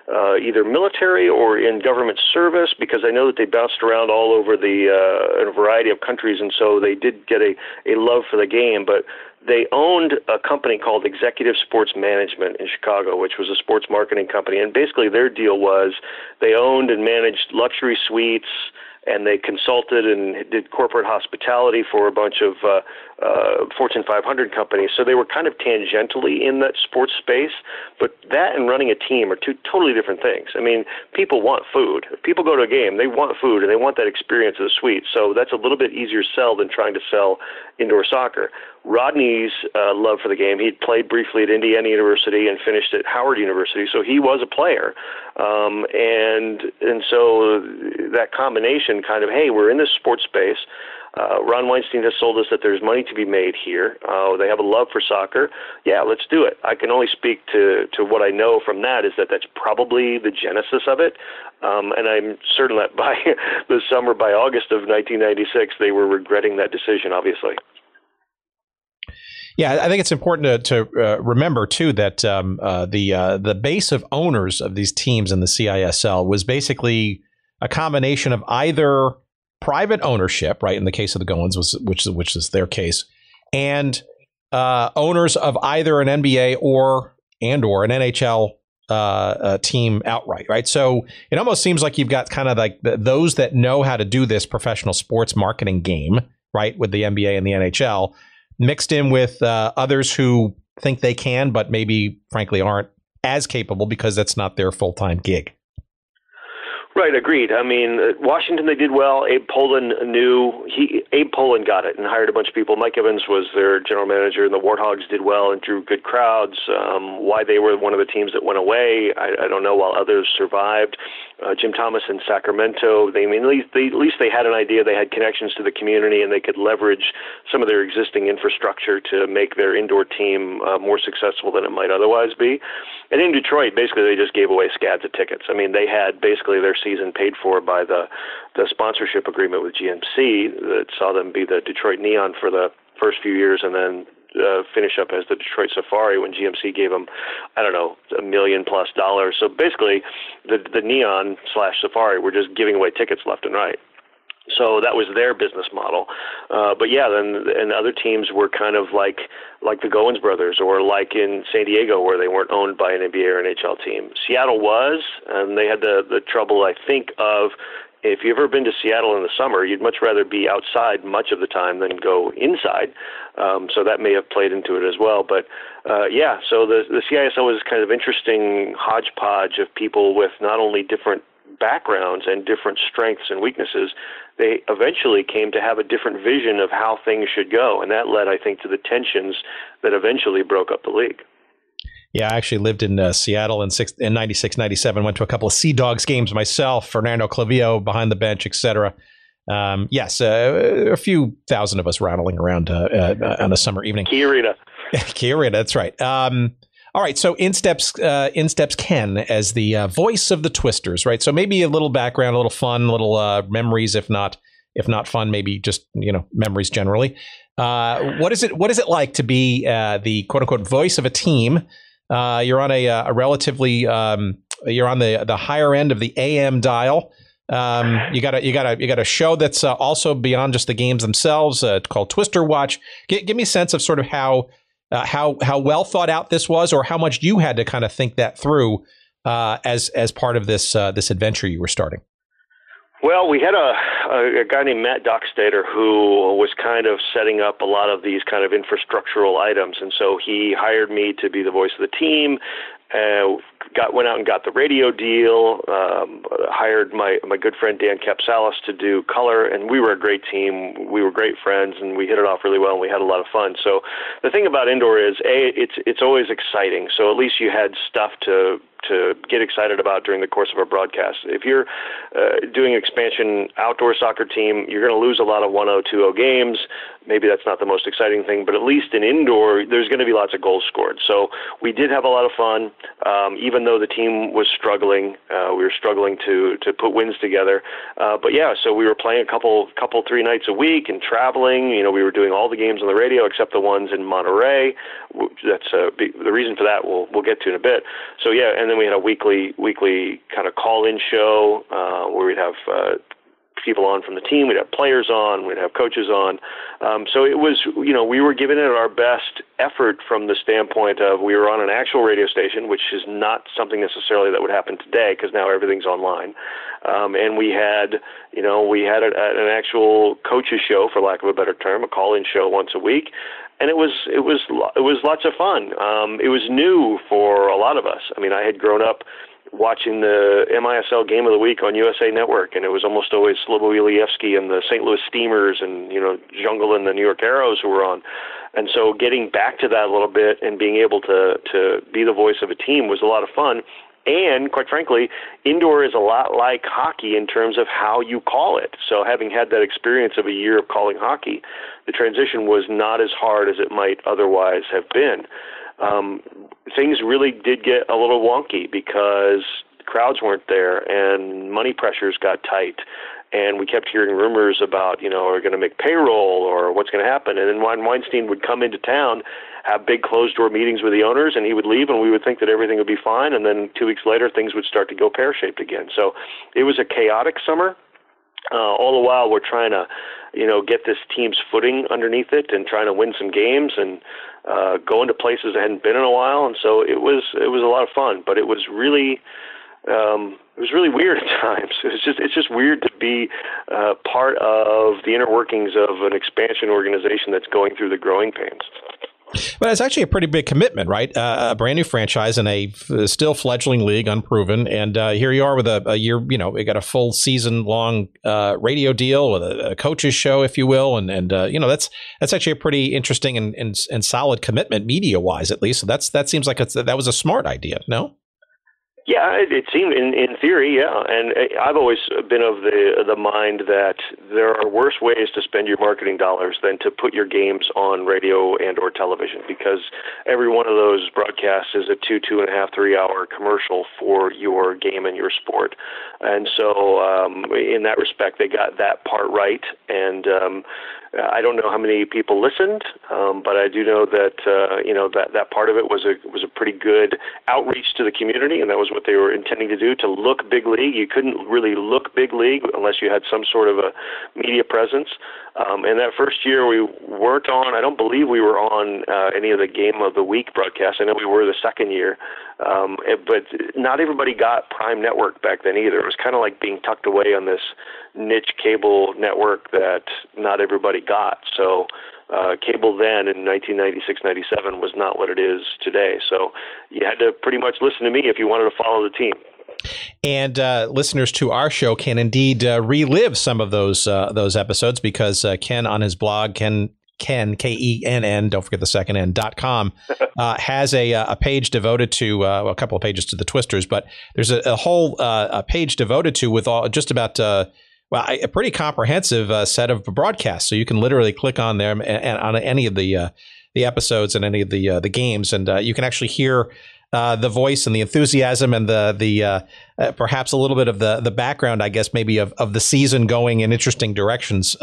either military or in government service, because I know that they bounced around all over in a variety of countries, and so they did get a love for the game. But they owned a company called Executive Sports Management in Chicago, which was a sports marketing company. And basically their deal was they owned and managed luxury suites, and they consulted and did corporate hospitality for a bunch of Fortune 500 companies. So they were kind of tangentially in that sports space. But that and running a team are two totally different things. I mean, people want food. If people go to a game, they want food, and they want that experience of the suite. So that's a little bit easier sell than trying to sell indoor soccer. Rodney's love for the game, he'd played briefly at Indiana University and finished at Howard University, so he was a player. And so that combination kind of, hey, we're in this sports space. Ron Weinstein has told us that there's money to be made here. They have a love for soccer. Yeah, let's do it. I can only speak to what I know from that is that that's probably the genesis of it. And I'm certain that by the summer, by August of 1996, they were regretting that decision, obviously. Yeah, I think it's important to remember, too, that the base of owners of these teams in the CISL was basically a combination of either private ownership, right, in the case of the Goins, which is their case, and owners of either an NBA or an NHL team outright, right? So it almost seems like you've got kind of like those that know how to do this professional sports marketing game, right, with the NBA and the NHL, mixed in with others who think they can, but maybe, frankly, aren't as capable because that's not their full-time gig. Right, agreed. I mean, Washington, they did well. Abe Pollin got it and hired a bunch of people. Mike Evans was their general manager, and the Warthogs did well and drew good crowds. Why they were one of the teams that went away, I don't know, while others survived. Jim Thomas in Sacramento, at least they had an idea. They had connections to the community, and they could leverage some of their existing infrastructure to make their indoor team more successful than it might otherwise be. And in Detroit, basically, they just gave away scads of tickets. I mean, they had basically their season paid for by the sponsorship agreement with GMC that saw them be the Detroit Neon for the first few years, and then finish up as the Detroit Safari when GMC gave them, I don't know, $1 million+. So basically, the Neon / Safari were just giving away tickets left and right. So that was their business model. But yeah, and other teams were kind of like the Goins brothers, or like in San Diego, where they weren't owned by an NBA or NHL team. Seattle was, and they had the trouble, I think, of, if you've ever been to Seattle in the summer, you'd much rather be outside much of the time than go inside. So that may have played into it as well. But yeah, so the CISL was kind of interesting hodgepodge of people with not only different backgrounds and different strengths and weaknesses. They eventually came to have a different vision of how things should go. And that led, I think, to the tensions that eventually broke up the league. Yeah, I actually lived in Seattle in 96, 97, went to a couple of Sea Dogs games myself, Fernando Clavillo behind the bench, etc. Yes, a few thousand of us rattling around on a summer evening. Key Arena. Key Arena, that's right. All right, so in steps Kenn as the voice of the Twisters, right? So maybe a little background, a little fun, a little memories, if not fun, maybe just memories generally. What is it like to be the quote unquote voice of a team? You're on a relatively you're on the higher end of the AM dial. You got a show that's also beyond just the games themselves, called Twister Watch. Give me a sense of sort of how well thought out this was, or how much you had to kind of think that through as part of this adventure you were starting. Well, we had a guy named Matt Dockstader who was kind of setting up a lot of these kind of infrastructural items, and so he hired me to be the voice of the team. Went out and got the radio deal, hired my good friend Dan Capsalis to do color, and we were a great team. We were great friends, and we hit it off really well, and we had a lot of fun. So the thing about indoor is, it's always exciting. So at least you had stuff to get excited about during the course of a broadcast. If you're doing expansion outdoor soccer team, you're going to lose a lot of 1-0, 2-0 games. Maybe that's not the most exciting thing, but at least in indoor, there's going to be lots of goals scored. So we did have a lot of fun, even though the team was struggling. We were struggling to put wins together. But yeah, so we were playing a couple 3 nights a week and traveling. We were doing all the games on the radio except the ones in Monterey. That's the reason for that we'll get to in a bit. So yeah, and and then we had a weekly kind of call-in show where we'd have people on from the team. We'd have players on. We'd have coaches on. So it was, we were giving it our best effort from the standpoint of we were on an actual radio station, which is not something necessarily that would happen today because now everything's online. And we had an actual coaches show, for lack of a better term, a call-in show once a week. And it was lots of fun. It was new for a lot of us. I mean, I had grown up watching the MISL Game of the Week on USA Network, and it was almost always Sloboda and the St. Louis Steamers and, Jungle and the New York Arrows who were on. And so getting back to that a little bit and being able to be the voice of a team was a lot of fun. And quite frankly, indoor is a lot like hockey in terms of how you call it. So having had that experience of a year of calling hockey, the transition was not as hard as it might otherwise have been. Things really did get a little wonky because crowds weren't there and money pressures got tight. And we kept hearing rumors about, are we going to make payroll or what's going to happen? And then Weinstein would come into town, have big closed-door meetings with the owners, and he would leave, and we would think that everything would be fine. And then 2 weeks later, things would start to go pear-shaped again. So it was a chaotic summer. All the while, we're trying to, get this team's footing underneath it and trying to win some games and go into places I hadn't been in a while. And so it was a lot of fun, but it was really weird at times. It's just weird to be part of the inner workings of an expansion organization that's going through the growing pains. But it's actually a pretty big commitment, right? A brand new franchise in a still fledgling league, unproven. And here you are with a year, you got a full season long radio deal with a coach's show, if you will. And that's actually a pretty interesting and solid commitment media wise, at least. So that seems like that was a smart idea. No? Yeah, it seemed in theory, yeah. And I've always been of the mind that there are worse ways to spend your marketing dollars than to put your games on radio and or television, because every one of those broadcasts is a 2.5, 3 hour commercial for your game and your sport. And so in that respect, they got that part right. And I don't know how many people listened, but I do know that that part of it was a pretty good outreach to the community, and that was what they were intending to do, to look big league. You couldn't really look big league unless you had some sort of a media presence. And that first year we weren't on. I don't believe we were on any of the Game of the Week broadcasts. I know we were the second year, but not everybody got Prime Network back then either. It was kind of like being tucked away on this niche cable network that not everybody got. So cable then in 1996, 97 was not what it is today. So you had to pretty much listen to me if you wanted to follow the team. And listeners to our show can indeed relive some of those episodes, because Kenn on his blog, Kenn, Kenn, don't forget the second N.com, has a page devoted to a couple of pages to the Twisters, but there's a whole page devoted to with all just about a pretty comprehensive set of broadcasts. So you can literally click on them and on any of the episodes and any of the games, and you can actually hear the voice and the enthusiasm and the perhaps a little bit of the background, I guess, maybe of the season going in interesting directions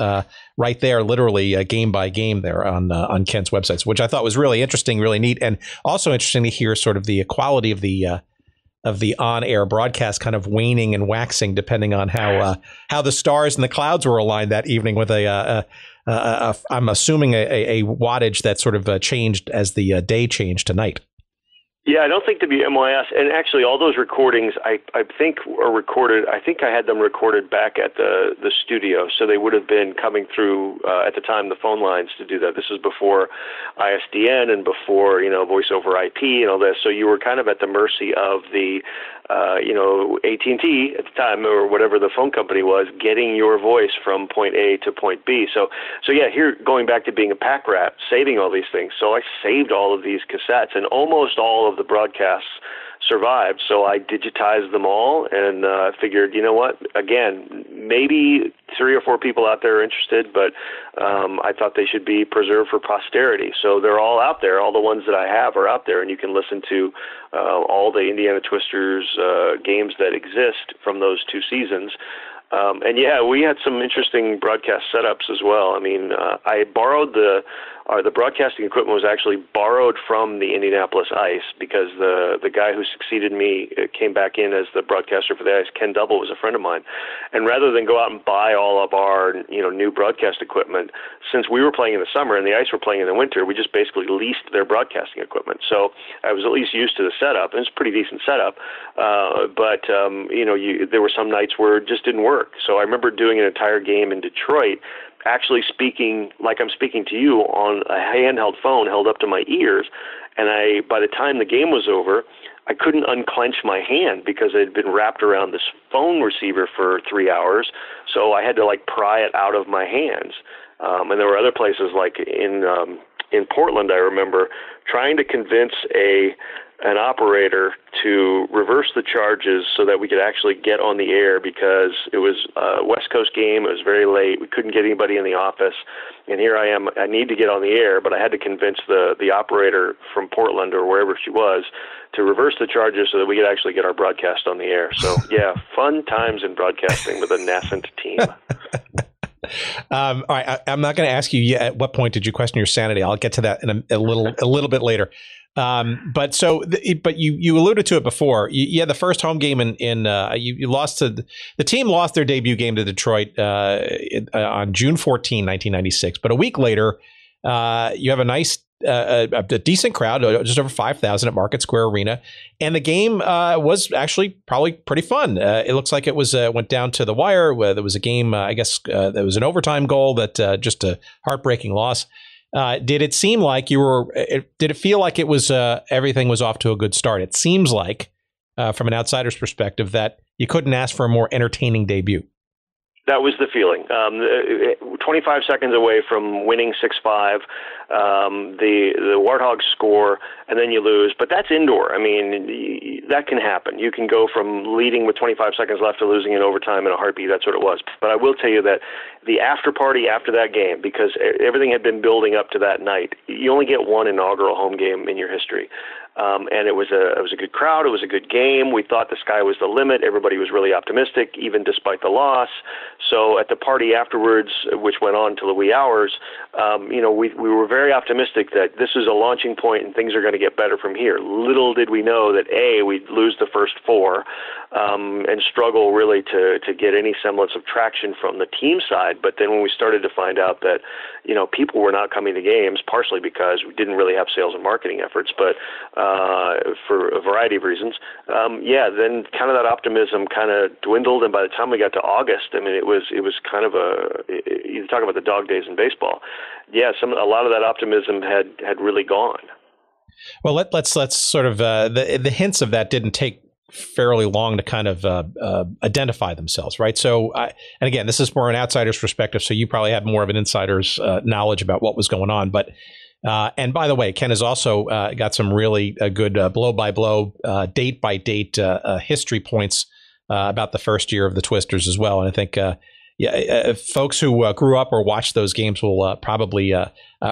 right there, literally game by game there on Kenn's websites, which I thought was really interesting, really neat, and also interesting to hear sort of the quality of the on-air broadcast kind of waning and waxing depending on how the stars and the clouds were aligned that evening with I'm assuming a wattage that sort of changed as the day changed to night. Yeah, I don't think to be MYS, and actually all those recordings I think are recorded. I think I had them recorded back at the studio, so they would have been coming through at the time the phone lines to do that. This was before ISDN and before voice over IP and all this. So you were kind of at the mercy of the AT&T at the time, or whatever the phone company was, getting your voice from point A to point B. So yeah, here going back to being a pack rat, saving all these things. So I saved all of these cassettes, and almost all of the broadcasts survived. So I digitized them all and figured, you know what, again, maybe 3 or 4 people out there are interested, but I thought they should be preserved for posterity. So they're all out there. All the ones that I have are out there, and you can listen to all the Indiana Twisters games that exist from those 2 seasons. And yeah, we had some interesting broadcast setups as well. I mean, I borrowed the broadcasting equipment was actually borrowed from the Indianapolis Ice because the guy who succeeded me came back in as the broadcaster for the Ice. Ken Double was a friend of mine, and rather than go out and buy all of our new broadcast equipment, since we were playing in the summer and the Ice were playing in the winter, we just basically leased their broadcasting equipment. So I was at least used to the setup, and it's a pretty decent setup. But there were some nights where it just didn't work. So I remember doing an entire game in Detroit, actually speaking like I'm speaking to you on a handheld phone held up to my ears. And by the time the game was over, I couldn't unclench my hand because it had been wrapped around this phone receiver for 3 hours. So I had to pry it out of my hands. And there were other places like in Portland, I remember trying to convince an operator to reverse the charges so that we could actually get on the air because it was a West Coast game. It was very late. We couldn't get anybody in the office. And here I am. I need to get on the air, but I had to convince the operator from Portland or wherever she was to reverse the charges so that we could actually get our broadcast on the air. So, yeah, fun times in broadcasting with a nascent team. All right, I'm not going to ask you at what point did you question your sanity. I'll get to that in a little bit later. But you alluded to it before. You had the first home game you lost to the team lost their debut game to Detroit on June 14, 1996. But a week later, you have a decent crowd, just over 5,000 at Market Square Arena, and the game was actually probably pretty fun. It looks like it was went down to the wire. Where there was a game, I guess there was an overtime goal that just a heartbreaking loss. Did it seem like did it feel like it was everything was off to a good start? It seems like, from an outsider's perspective, that you couldn't ask for a more entertaining debut. That was the feeling. 25 seconds away from winning 6-5, the Warthogs score, and then you lose. But that's indoor. I mean, that can happen. You can go from leading with 25 seconds left to losing in overtime in a heartbeat. That's what it was. But I will tell you that the after party after that game, because everything had been building up to that night, you only get one inaugural home game in your history. And it was a good crowd. It was a good game. We thought the sky was the limit. Everybody was really optimistic, even despite the loss. So at the party afterwards, which went on till the wee hours, we were very optimistic that this is a launching point and things are going to get better from here. Little did we know that we'd lose the first four and struggle really to get any semblance of traction from the team side. But then when we started to find out that people were not coming to games, partially because we didn't really have sales and marketing efforts, but for a variety of reasons, then kind of that optimism kind of dwindled, and by the time we got to August, I mean, it was kind of you talk about the dog days in baseball. Yeah, a lot of that optimism had really gone. Well, let's sort of the hints of that didn't take fairly long to kind of identify themselves, right? So, and again, this is more an outsider's perspective, so you probably had more of an insider's knowledge about what was going on, but. And by the way, Ken has also got some really good blow-by-blow, date-by-date history points about the first year of the Twisters as well. And I think folks who grew up or watched those games will probably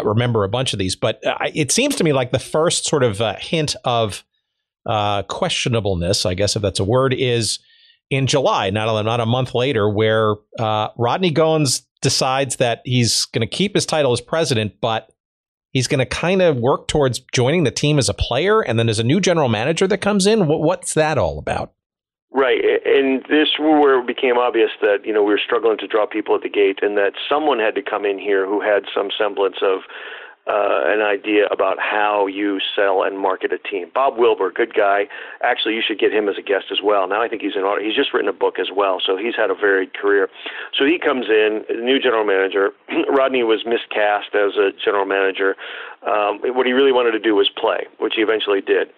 remember a bunch of these. But it seems to me like the first sort of hint of questionableness, I guess if that's a word, is in July, not a month later, where Rodney Goins decides that he's going to keep his title as president, but he's going to kind of work towards joining the team as a player, and then there's a new general manager that comes in. What's that all about? Right, and this is where it became obvious that we were struggling to draw people at the gate, and that someone had to come in here who had some semblance of an idea about how you sell and market a team. Bob Wilbur, good guy. Actually, you should get him as a guest as well. Now I think he's just written a book as well, so he's had a varied career. So he comes in, new general manager. Rodney was miscast as a general manager. What he really wanted to do was play, which he eventually did.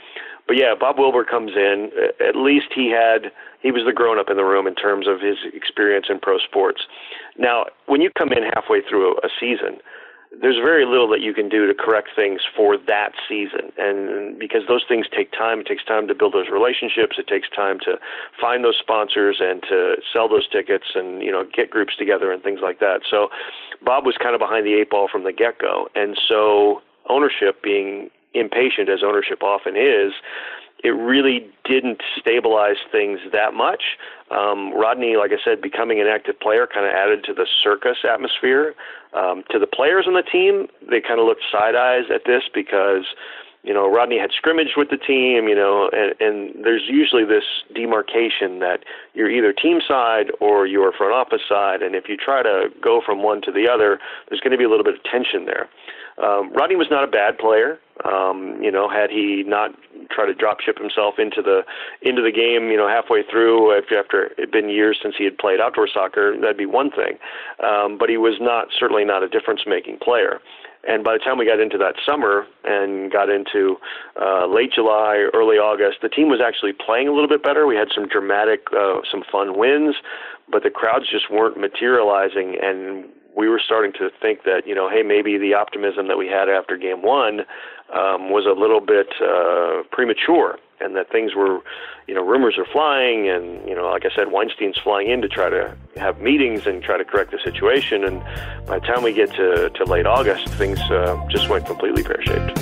But yeah, Bob Wilbur comes in. At least he was the grown-up in the room in terms of his experience in pro sports. Now, when you come in halfway through a season, there's very little that you can do to correct things for that season. And because those things take time, it takes time to build those relationships. It takes time to find those sponsors and to sell those tickets and, get groups together and things like that. So Bob was kind of behind the eight ball from the get-go. And so ownership, being impatient as ownership often is, it really didn't stabilize things that much. Rodney, like I said, becoming an active player kind of added to the circus atmosphere. To the players on the team, they kind of looked side eyes at this because, Rodney had scrimmaged with the team, and there's usually this demarcation that you're either team side or you're front office side, and if you try to go from one to the other, there's going to be a little bit of tension there. Rodney was not a bad player. Had he not tried to drop ship himself into the game, halfway through after it had been years since he had played outdoor soccer, that'd be one thing. But he was certainly not a difference-making player. And by the time we got into that summer and got into late July, early August, the team was actually playing a little bit better. We had some dramatic, some fun wins, but the crowds just weren't materializing, and we were starting to think that, hey, maybe the optimism that we had after game one was a little bit premature, and that things were, rumors are flying, and, like I said, Weinstein's flying in to try to have meetings and try to correct the situation. And by the time we get to late August, things just went completely pear-shaped.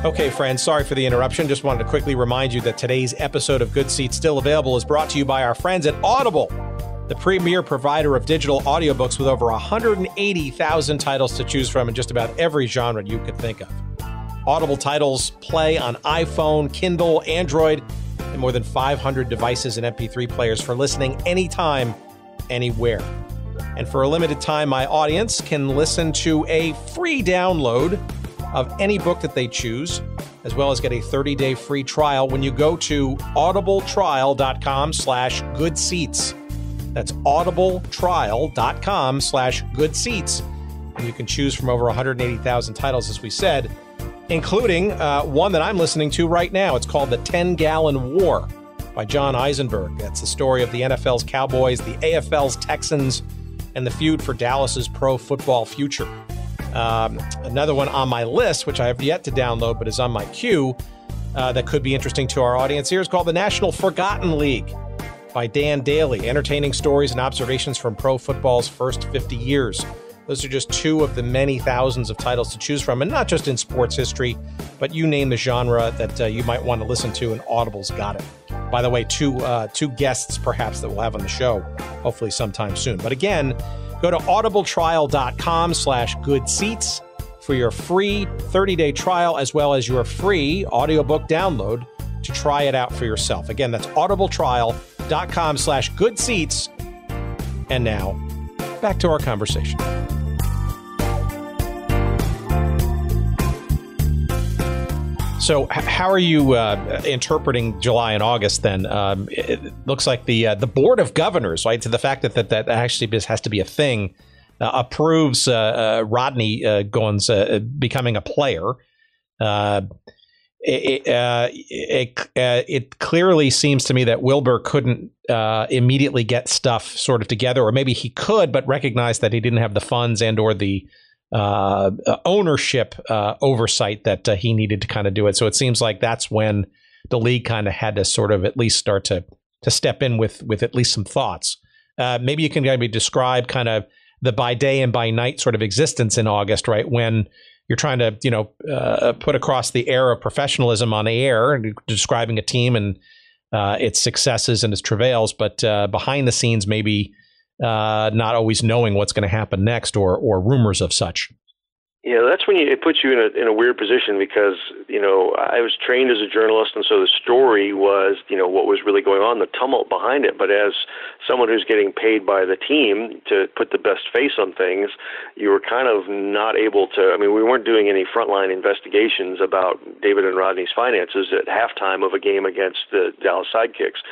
Okay, friends, sorry for the interruption. Just wanted to quickly remind you that today's episode of Good Seats Still Available is brought to you by our friends at Audible, the premier provider of digital audiobooks with over 180,000 titles to choose from in just about every genre you could think of. Audible titles play on iPhone, Kindle, Android, and more than 500 devices and MP3 players for listening anytime, anywhere. And for a limited time, my audience can listen to a free download of any book that they choose, as well as get a 30-day free trial when you go to audibletrial.com/goodseats. That's audibletrial.com/goodseats. And you can choose from over 180,000 titles, as we said, including one that I'm listening to right now. It's called The 10-Gallon War by John Eisenberg. That's the story of the NFL's Cowboys, the AFL's Texans, and the feud for Dallas's pro football future. Another one on my list, which I have yet to download but is on my queue, that could be interesting to our audience here, is called The National Forgotten League by Dan Daly, entertaining stories and observations from pro football's first 50 years. Those are just two of the many thousands of titles to choose from, and not just in sports history, but you name the genre that you might want to listen to, and Audible's got it. By the way, two guests perhaps that we'll have on the show, hopefully sometime soon. But again, go to audibletrial.com/goodseats for your free 30-day trial, as well as your free audiobook download to try it out for yourself. Again, that's audibletrial.com/goodseats. And now, back to our conversation. So how are you interpreting July and August then? It looks like the Board of Governors, right, to the fact that actually has to be a thing, approves Rodney Goins becoming a player. It clearly seems to me that Wilbur couldn't immediately get stuff sort of together, or maybe he could, but recognized that he didn't have the funds and or the ownership oversight that he needed to kind of do it. So it seems like that's when the league kind of had to sort of at least start to step in with at least some thoughts. Maybe you can maybe describe kind of the by day and by night sort of existence in August, right? When you're trying to, put across the air of professionalism on air and describing a team and its successes and its travails, but behind the scenes, maybe not always knowing what's going to happen next or rumors of such. Yeah, that's when it puts you in a weird position because, I was trained as a journalist, and so the story was, what was really going on, the tumult behind it. But as someone who's getting paid by the team to put the best face on things, you were kind of not able to, we weren't doing any frontline investigations about David and Rodney's finances at halftime of a game against the Dallas Sidekicks.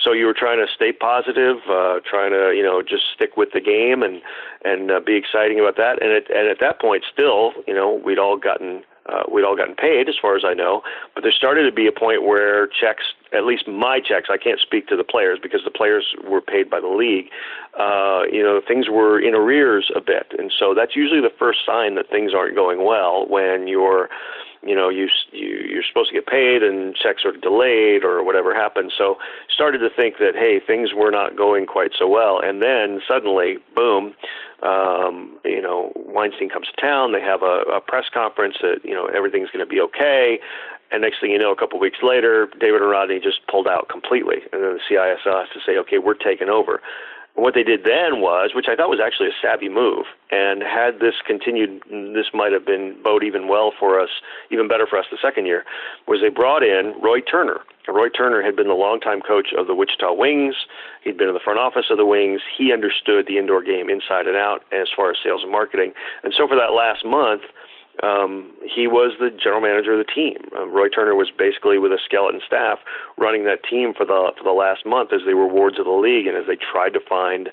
So you were trying to stay positive, trying to, just stick with the game and be exciting about that. And at that point still, we'd all gotten paid as far as I know, but there started to be a point where checks, at least my checks, I can't speak to the players because the players were paid by the league, things were in arrears a bit. And so that's usually the first sign that things aren't going well when you're you're supposed to get paid and checks are delayed or whatever happened. So started to think that, hey, things were not going quite so well. And then suddenly, boom, Weinstein comes to town. They have a press conference that, everything's going to be okay. And next thing you know, a couple of weeks later, David and Rodney just pulled out completely. And then the CISL has to say, okay, we're taking over. And what they did then was, which I thought was actually a savvy move, and had this continued, this might have bode even well for us, even better for us the second year, was they brought in Roy Turner. Roy Turner had been the longtime coach of the Wichita Wings. He'd been in the front office of the Wings. He understood the indoor game inside and out as far as sales and marketing. And so for that last month, he was the general manager of the team. Roy Turner was basically with a skeleton staff running that team for the last month as they were wards of the league and as they tried to find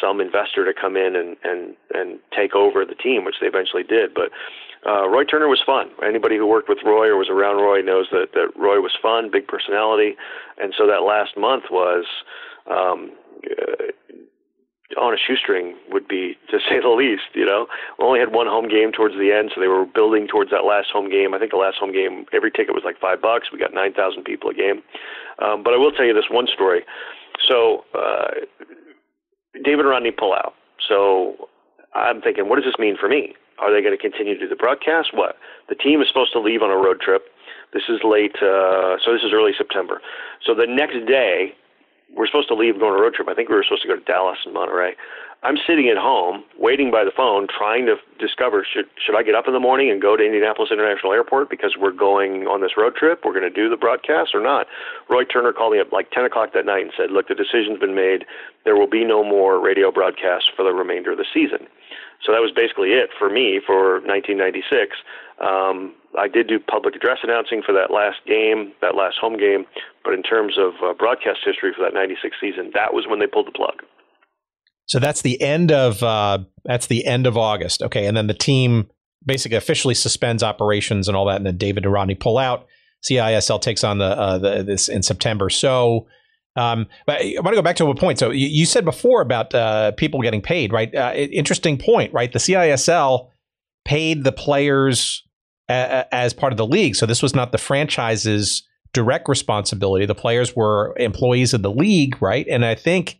some investor to come in and take over the team, which they eventually did. But Roy Turner was fun. Anybody who worked with Roy or was around Roy knows that Roy was fun, big personality. And so that last month was on a shoestring, would be, to say the least. We only had one home game towards the end, so they were building towards that last home game. I think the last home game, every ticket was like $5. We got 9,000 people a game. But I will tell you this one story. So David and Rodney pull out. So I'm thinking, what does this mean for me? Are they going to continue to do the broadcast? What? The team is supposed to leave on a road trip. This is late, so this is early September. So the next day, we're supposed to leave, go on a road trip. I think we were supposed to go to Dallas and Monterey. I'm sitting at home, waiting by the phone, trying to discover, should I get up in the morning and go to Indianapolis International Airport because we're going on this road trip? We're going to do the broadcast or not? Roy Turner called me up like 10 o'clock that night and said, look, the decision's been made. There will be no more radio broadcasts for the remainder of the season. So that was basically it for me for 1996. I did do public address announcing for that last game, that last home game, but in terms of broadcast history for that 96 season, that was when they pulled the plug. So that's the end of August. Okay, and then the team basically officially suspends operations and all that, and then David and Rodney pull out. CISL takes on this in September. So, but I want to go back to a point. So you said before about people getting paid, right? Interesting point, right? The CISL paid the players as part of the league. So this was not the franchise's direct responsibility. The players were employees of the league, right? And I think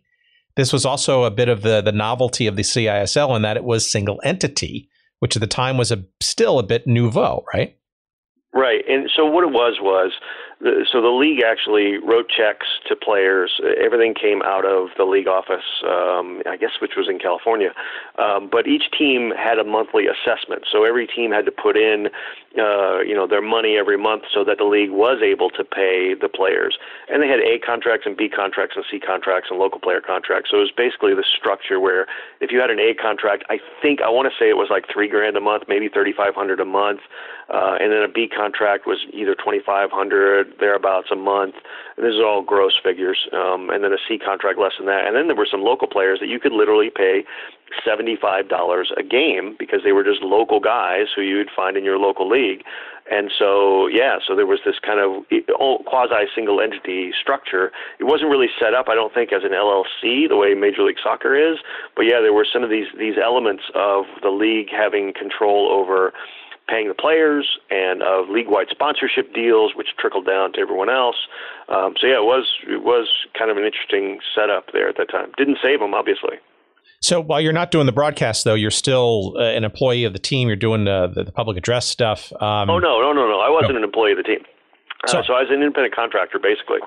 this was also a bit of the novelty of the CISL in that it was single entity, which at the time was still a bit nouveau, right? Right. And so what it was so the league actually wrote checks to players. Everything came out of the league office, I guess, which was in California. But each team had a monthly assessment. So every team had to put in, their money every month so that the league was able to pay the players. And they had A contracts and B contracts and C contracts and local player contracts. So it was basically the structure where if you had an A contract, I want to say it was like $3,000 a month, maybe $3,500 a month. And then a B contract was either $2,500 thereabouts a month. And this is all gross figures. And then a C contract less than that. And then there were some local players that you could literally pay $75 a game because they were just local guys who you'd find in your local league. And so, so there was this kind of quasi-single entity structure. It wasn't really set up, I don't think, as an LLC the way Major League Soccer is. But there were some of these elements of the league having control over paying the players and of league-wide sponsorship deals, which trickled down to everyone else. It was kind of an interesting setup there at that time. Didn't save them, obviously. So while you're not doing the broadcast, though, you're still an employee of the team. You're doing the public address stuff. No. I wasn't an employee of the team. So I was an independent contractor, basically.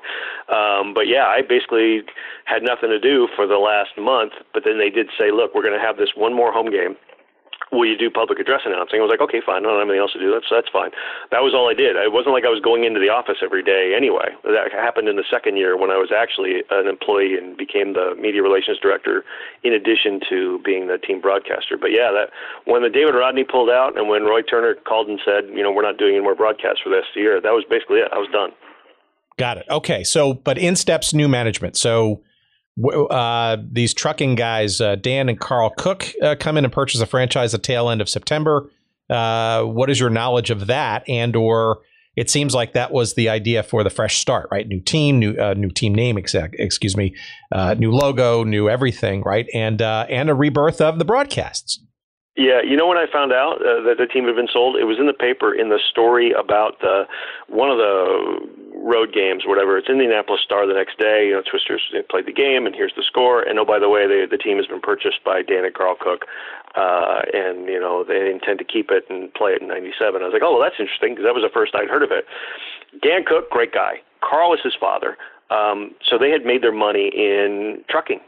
I basically had nothing to do for the last month. But then they did say, look, we're going to have this one more home game. Will you do public address announcing? I was like, okay, fine. I don't have anything else to do. That's fine. That was all I did. It wasn't like I was going into the office every day anyway. That happened in the second year when I was actually an employee and became the media relations director in addition to being the team broadcaster. But when the David Rodney pulled out and when Roy Turner called and said, we're not doing any more broadcasts for this year, that was basically it. I was done. Got it. Okay. So, but in steps new management. So, these trucking guys, Dan and Carl Cook, come in and purchase a franchise at the tail end of September. What is your knowledge of that? And or it seems like that was the idea for the fresh start, right? New team, new team name, new logo, new everything, right? And a rebirth of the broadcasts. Yeah, you know when I found out that the team had been sold? It was in the paper in the story about one of the road games, whatever. It's in the Indianapolis Star the next day. Twisters played the game, and here's the score. And oh, by the way, the team has been purchased by Dan and Carl Cook, and they intend to keep it and play it in '97. I was like, oh, well, that's interesting because that was the first I'd heard of it. Dan Cook, great guy. Carl is his father. So they had made their money in trucking.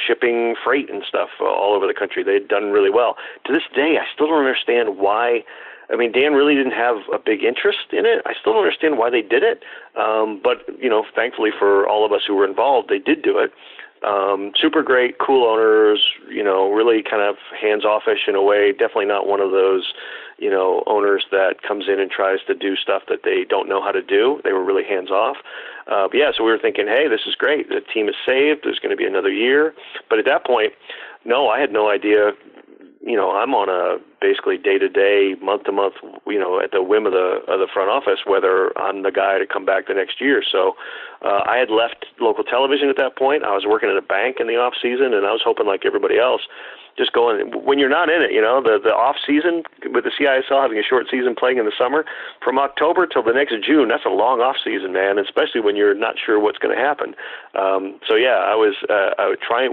Shipping freight and stuff all over the country. They'd done really well. To this day, I still don't understand why. I mean, Dan really didn't have a big interest in it. I still don't understand why they did it. But thankfully for all of us who were involved, they did do it. Super great, cool owners, really kind of hands-offish in a way. Definitely not one of those, owners that comes in and tries to do stuff that they don't know how to do. They were really hands-off. So we were thinking, hey, this is great. The team is saved. There's going to be another year. But at that point, no, I had no idea. I'm on a basically day-to-day, month-to-month, at the whim of the front office, whether I'm the guy to come back the next year. So I had left local television at that point. I was working at a bank in the off season, and I was hoping, like everybody else, just going, when you're not in it, the off season with the CISL having a short season playing in the summer, from October till the next June, that's a long off season, man, especially when you're not sure what's going to happen. I was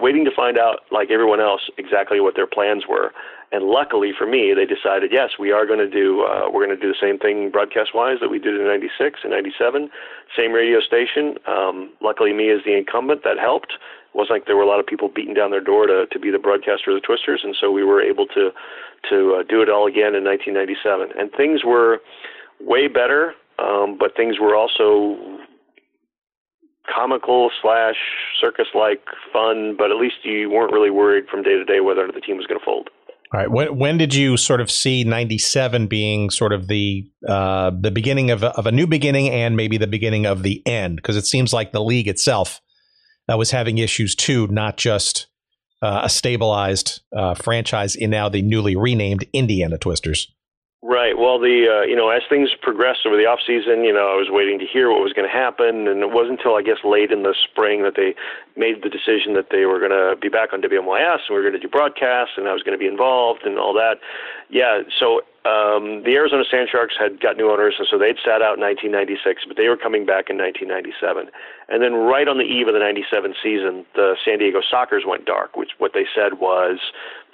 waiting to find out, like everyone else, exactly what their plans were. And luckily for me, they decided, yes, we are going to do, we're going to do the same thing broadcast-wise that we did in '96 and '97, same radio station. Luckily, me as the incumbent, that helped. It wasn't like there were a lot of people beating down their door to be the broadcaster of the Twisters, and so we were able to do it all again in 1997. And things were way better, but things were also comical / circus-like fun, but at least you weren't really worried from day to day whether the team was going to fold. All right. When did you sort of see '97 being sort of the beginning of a new beginning and maybe the beginning of the end? Because it seems like the league itself was having issues too, not just a stabilized franchise in now the newly renamed Indiana Twisters. Right. Well, as things progressed over the off season, I was waiting to hear what was going to happen, and it wasn't until I guess late in the spring that they made the decision that they were going to be back on WMYS and we were going to do broadcasts, and I was going to be involved and all that. Yeah. So the Arizona Sand Sharks had got new owners, and so they'd sat out in 1996, but they were coming back in 1997. And then right on the eve of the '97 season, the San Diego Sockers went dark, which what they said was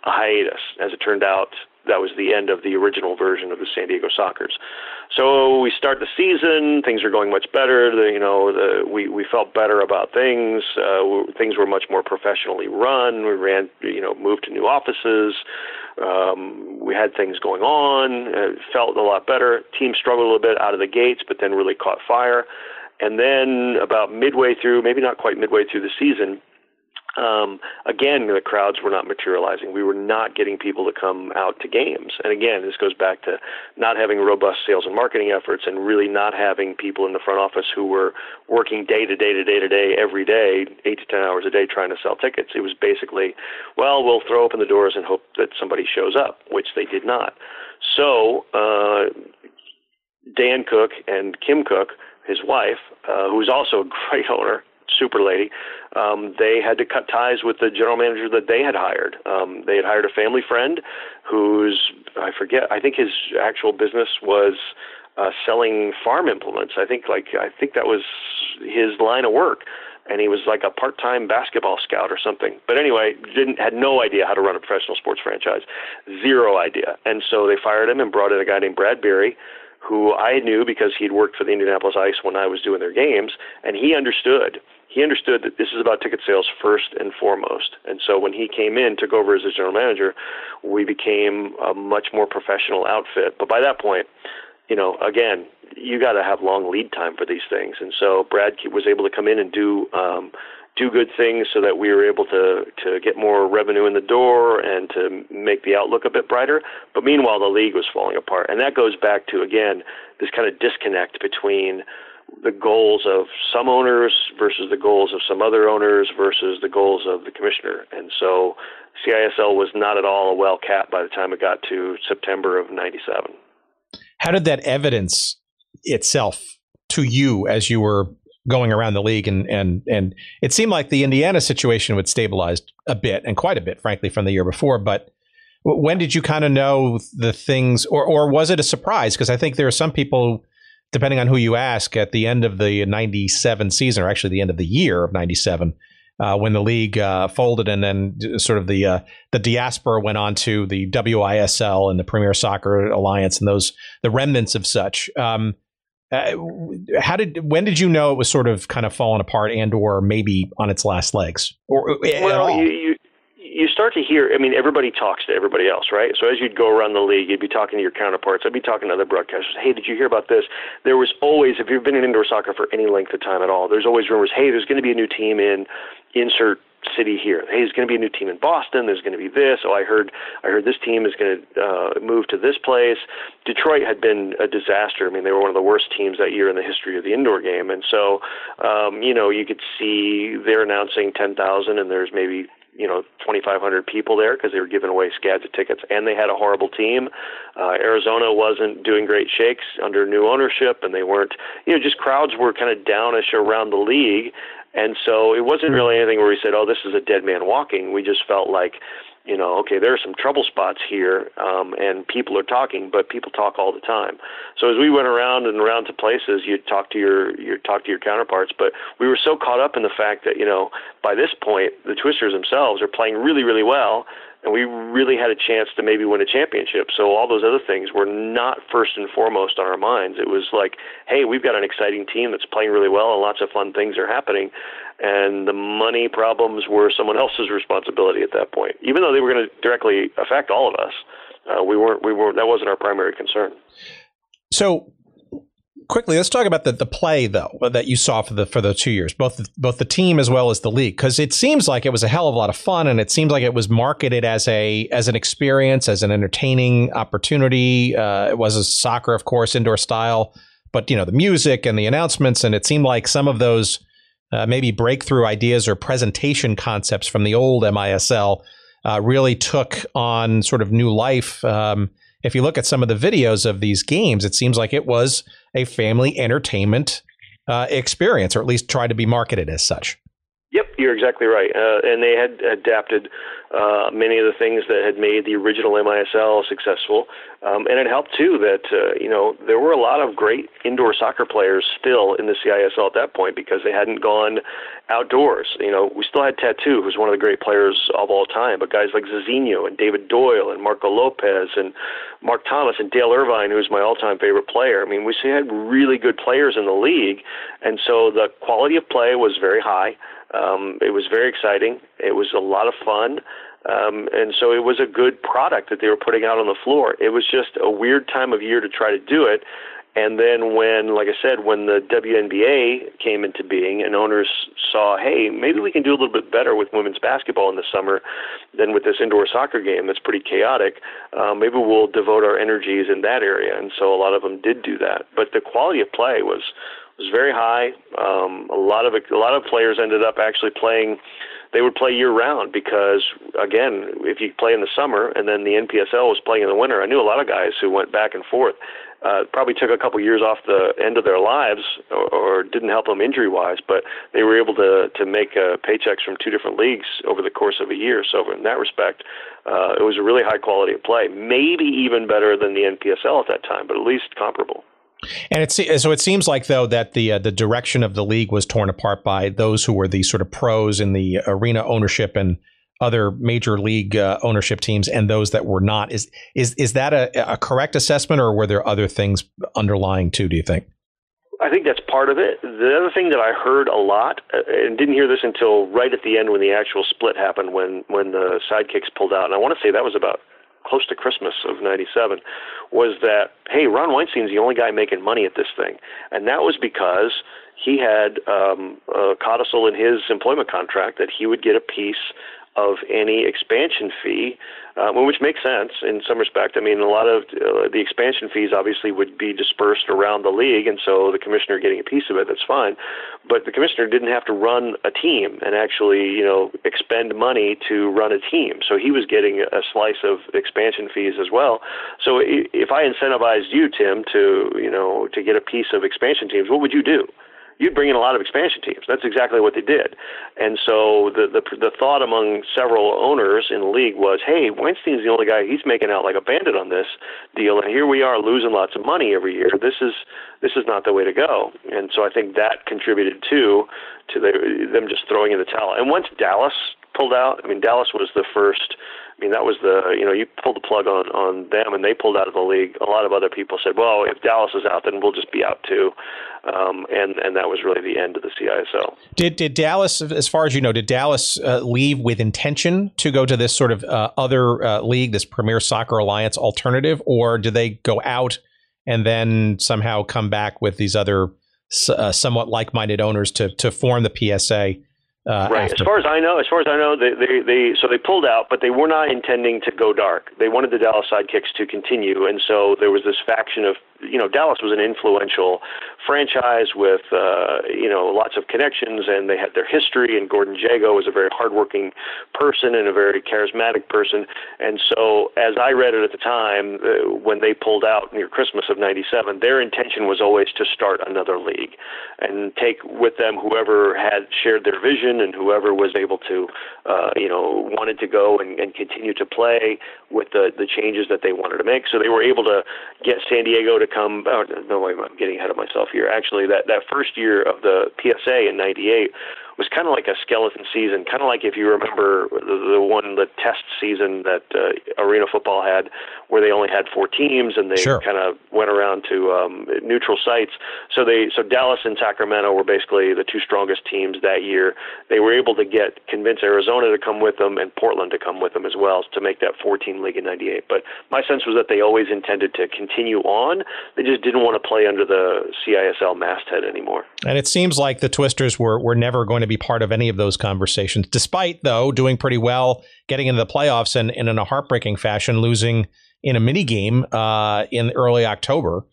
a hiatus. As it turned out, that was the end of the original version of the San Diego Sockers. So we start the season. Things are going much better. We felt better about things. Things were much more professionally run. We moved to new offices. We had things going on. It felt a lot better. Team struggled a little bit out of the gates, but then really caught fire. And then about midway through, maybe not quite midway through the season, again, the crowds were not materializing. We were not getting people to come out to games. And again, this goes back to not having robust sales and marketing efforts and really not having people in the front office who were working day to day, every day, 8 to 10 hours a day trying to sell tickets. It was basically, well, we'll throw open the doors and hope that somebody shows up, which they did not. So Dan Cook and Kim Cook, his wife, who's also a great owner, super lady, they had to cut ties with the general manager that they had hired. They had hired a family friend I think his actual business was selling farm implements. I think that was his line of work. And he was like a part-time basketball scout or something. But anyway, had no idea how to run a professional sports franchise. Zero idea. And so they fired him and brought in a guy named Brad Berry, who I knew because he'd worked for the Indianapolis Ice when I was doing their games, and he understood. He understood that this is about ticket sales first and foremost. And so when he came in, took over as a general manager, we became a much more professional outfit. But by that point, again, you got to have long lead time for these things. And so Brad was able to come in and do good things so that we were able to get more revenue in the door and to make the outlook a bit brighter. But meanwhile, the league was falling apart. And that goes back to, again, this kind of disconnect between the goals of some owners versus the goals of some other owners versus the goals of the commissioner. And so CISL was not at all well capped by the time it got to September of '97. How did that evidence itself to you as you were going around the league? And it seemed like the Indiana situation would stabilize a bit, and quite a bit, frankly, from the year before. But When did you kind of know the things, or was it a surprise? Because I think there are some people, depending on who you ask, at the end of the 97 season, or actually the end of the year of 97, when the league folded and then sort of the diaspora went on to the WISL and the Premier Soccer Alliance and the remnants of such. When did you know it was sort of kind of falling apart and or maybe on its last legs? You start to hear, I mean, everybody talks to everybody else, right? So as you'd go around the league, you'd be talking to your counterparts. I'd be talking to other broadcasters. Hey, did you hear about this? There was always, if you've been in indoor soccer for any length of time at all, there's always rumors, hey, there's going to be a new team in insert city here. Hey, there's going to be a new team in Boston. There's going to be this. Oh, I heard this team is going to move to this place. Detroit had been a disaster. I mean, they were one of the worst teams that year in the history of the indoor game. And so, you could see they're announcing 10,000 and there's maybe 2,500 people there because they were giving away scads of tickets, and they had a horrible team. Arizona wasn't doing great shakes under new ownership, and they weren't, just crowds were kind of downish around the league. And so it wasn't really anything where we said, oh, this is a dead man walking. We just felt like, okay, there are some trouble spots here, and people are talking, but people talk all the time. So as we went around and around to places, you'd talk to your counterparts, but we were so caught up in the fact that, by this point, the Twisters themselves are playing really, really well, and we really had a chance to maybe win a championship. So all those other things were not first and foremost on our minds. It was like, hey, we've got an exciting team that's playing really well, and lots of fun things are happening. And the money problems were someone else's responsibility at that point, even though they were going to directly affect all of us. We weren't. That wasn't our primary concern. So quickly, let's talk about the play though that you saw for the 2 years, both the team as well as the league, because it seems like it was a hell of a lot of fun, and it seems like it was marketed as an experience, as an entertaining opportunity. It was a soccer, of course, indoor style, but the music and the announcements, and it seemed like some of those maybe breakthrough ideas or presentation concepts from the old MISL really took on sort of new life. If you look at some of the videos of these games, it seems like it was a family entertainment experience, or at least tried to be marketed as such. Yep, you're exactly right. And they had adapted many of the things that had made the original MISL successful. And it helped, too, that, there were a lot of great indoor soccer players still in the CISL at that point because they hadn't gone outdoors. We still had Tattoo, who's one of the great players of all time, but guys like Zizinho and David Doyle and Marco Lopez and Mark Thomas and Dale Irvine, who's my all-time favorite player. I mean, we had really good players in the league, and so the quality of play was very high. It was very exciting. It was a lot of fun. And so it was a good product that they were putting out on the floor. It was just a weird time of year to try to do it. And then when, like I said, when the WNBA came into being and owners saw, hey, maybe we can do a little bit better with women's basketball in the summer than with this indoor soccer game that's pretty chaotic, maybe we'll devote our energies in that area. And so a lot of them did do that. But the quality of play was very high. A lot of players ended up actually playing. They would play year round because, again, if you play in the summer and then the NPSL was playing in the winter, I knew a lot of guys who went back and forth. Probably took a couple years off the end of their lives or didn't help them injury-wise, but they were able to make paychecks from two different leagues over the course of a year. So in that respect, it was a really high quality of play, maybe even better than the NPSL at that time, but at least comparable. And so it seems like, though, that the direction of the league was torn apart by those who were the sort of pros in the arena ownership and other major league ownership teams, and those that were not. Is that a correct assessment, or were there other things underlying too, do you think? I think that's part of it. The other thing that I heard a lot, and didn't hear this until right at the end when the actual split happened, when the Sidekicks pulled out, and I want to say that was about close to Christmas of '97, was that, hey, Ron Weinstein's the only guy making money at this thing. And that was because he had a codicil in his employment contract that he would get a piece of any expansion fee, which makes sense in some respect. I mean, a lot of the expansion fees obviously would be dispersed around the league, and so the commissioner getting a piece of it, that's fine. But the commissioner didn't have to run a team and actually, expend money to run a team. So he was getting a slice of expansion fees as well. So if I incentivized you, Tim, to get a piece of expansion teams, what would you do? you'd bring in a lot of expansion teams. That's exactly what they did. And so the thought among several owners in the league was, hey, Weinstein's the only guy, he's making out like a bandit on this deal, and here we are losing lots of money every year. This is not the way to go. And so I think that contributed to them just throwing in the towel. And once Dallas pulled out, I mean, Dallas was the first. I mean, that was you pulled the plug on them, and they pulled out of the league. A lot of other people said, well, if Dallas is out, then we'll just be out too. And that was really the end of the CISL. Did Dallas, as far as you know, did Dallas leave with intention to go to this sort of other league, this Premier Soccer Alliance alternative, or did they go out and then somehow come back with these other somewhat like-minded owners to form the PSA? Right. As far as I know, they pulled out, but they were not intending to go dark. They wanted the Dallas Sidekicks to continue, and so there was this faction of, Dallas was an influential franchise with, lots of connections, and they had their history, and Gordon Jago was a very hardworking person and a very charismatic person. And so as I read it at the time, when they pulled out near Christmas of '97, their intention was always to start another league and take with them whoever had shared their vision and whoever was able to, wanted to go and continue to play with the changes that they wanted to make. So they were able to get San Diego to come. Oh, no, I'm getting ahead of myself here. Actually, that first year of the PSA in '98 was kind of like a skeleton season, kind of like if you remember the test season that Arena Football had, where they only had 4 teams and they kind of went around to neutral sites. So Dallas and Sacramento were basically the 2 strongest teams that year. They were able to convince Arizona to come with them and Portland to come with them as well to make that 4-team league in '98. But my sense was that they always intended to continue on. They just didn't want to play under the CISL masthead anymore. And it seems like the Twisters were never going to be part of any of those conversations, despite, though, doing pretty well, getting into the playoffs and in a heartbreaking fashion, losing in a mini game in early October.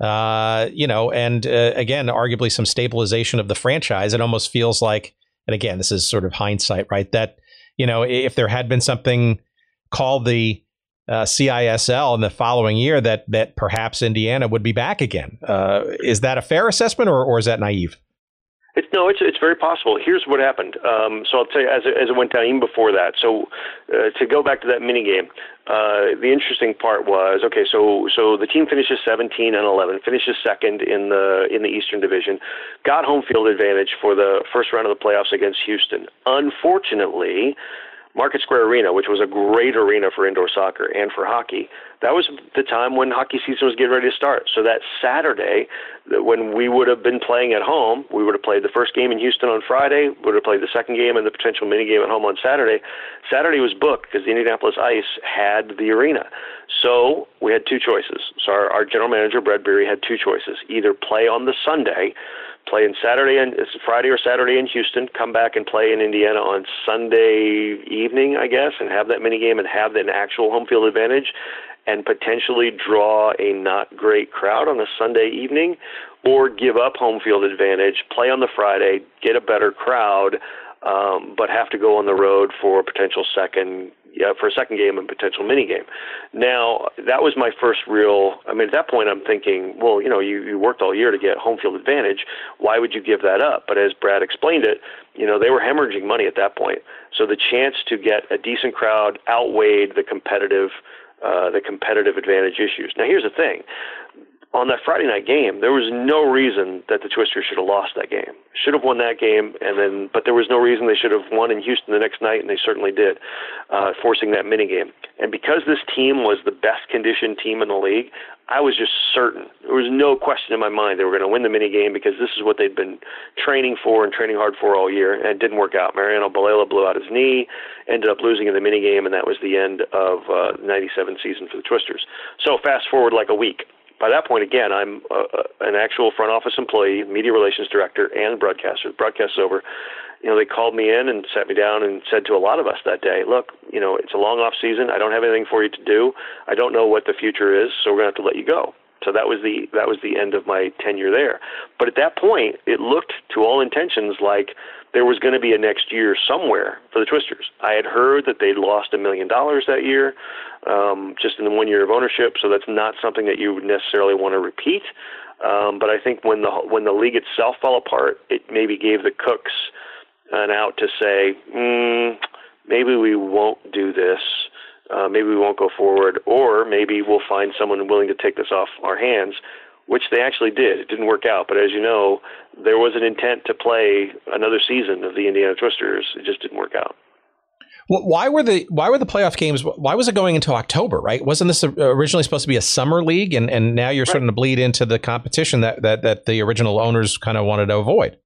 Again, arguably some stabilization of the franchise. It almost feels like, and again, this is sort of hindsight, right? That, if there had been something called the CISL in the following year, that perhaps Indiana would be back again. Is that a fair assessment, or is that naive? It's very possible. Here's what happened. So I'll tell you as it went down even before that. So to go back to that mini game, the interesting part was, okay, so the team finishes 17-11, finishes second in the Eastern Division, got home field advantage for the first round of the playoffs against Houston. Unfortunately, Market Square Arena, which was a great arena for indoor soccer and for hockey, that was the time when hockey season was getting ready to start. So that Saturday, when we would have been playing at home, we would have played the first game in Houston on Friday, would have played the second game and the potential mini game at home on Saturday. Saturday was booked because the Indianapolis Ice had the arena. So we had 2 choices. So our general manager, Brad Beery, had 2 choices. Either play on the Sunday, play in Friday or Saturday in Houston, come back and play in Indiana on Sunday evening, I guess, and have that mini game and have an actual home field advantage and potentially draw a not great crowd on a Sunday evening, or give up home field advantage, play on the Friday, get a better crowd, but have to go on the road for a potential second game and potential mini game. Now, that was my first at that point I'm thinking, well, you worked all year to get home field advantage. Why would you give that up? But as Brad explained it, they were hemorrhaging money at that point. So the chance to get a decent crowd outweighed the competitive advantage issues. Now, here's the thing. On that Friday night game, there was no reason that the Twisters should have lost that game. Should have won that game, but there was no reason they should have won in Houston the next night, and they certainly did, forcing that mini game. And because this team was the best conditioned team in the league, I was just certain. There was no question in my mind they were going to win the mini game because this is what they'd been training for and training hard for all year, and it didn't work out. Mariano Balela blew out his knee, ended up losing in the mini game, and that was the end of the '97 season for the Twisters. So fast forward like a week. By that point, again, I'm an actual front office employee, media relations director, and broadcaster. The broadcast is over. They called me in and sat me down and said to a lot of us that day, look, it's a long off season. I don't have anything for you to do. I don't know what the future is, so we're going to have to let you go. So that was the end of my tenure there. But at that point, it looked to all intentions like there was going to be a next year somewhere for the Twisters. I had heard that they'd lost $1 million that year, just in the 1 year of ownership. So that's not something that you would necessarily want to repeat. But I think when the league itself fell apart, it maybe gave the cooks an out to say, maybe we won't do this. Maybe we won't go forward, or maybe we'll find someone willing to take this off our hands, which they actually did. It didn't work out, but as you know, there was an intent to play another season of the Indiana Twisters. It just didn't work out. Well, why were the playoff games? Why was it going into October? Right? Wasn't this originally supposed to be a summer league, and now you're starting to bleed into the competition that the original owners kind of wanted to avoid?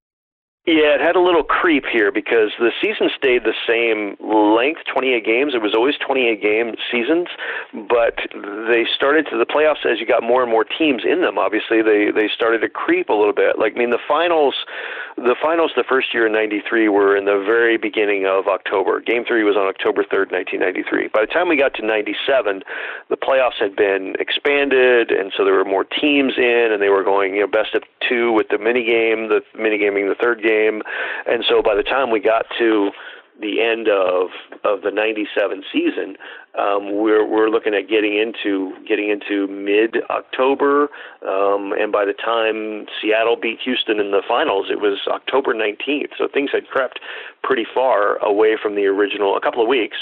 Yeah, it had a little creep here because the season stayed the same length, 28 games. It was always 28-game seasons, but they started to the playoffs as you got more and more teams in them. Obviously, they started to creep a little bit. Like, I mean, the finals the first year in '93 were in the very beginning of October. Game 3 was on October 3rd, 1993. By the time we got to '97, the playoffs had been expanded, and so there were more teams in, and they were going, best of 2 with the minigame being the third game. And so by the time we got to the end of the '97 season, we're looking at getting into mid-October, and by the time Seattle beat Houston in the finals, it was October 19th. So things had crept pretty far away from the original, a couple of weeks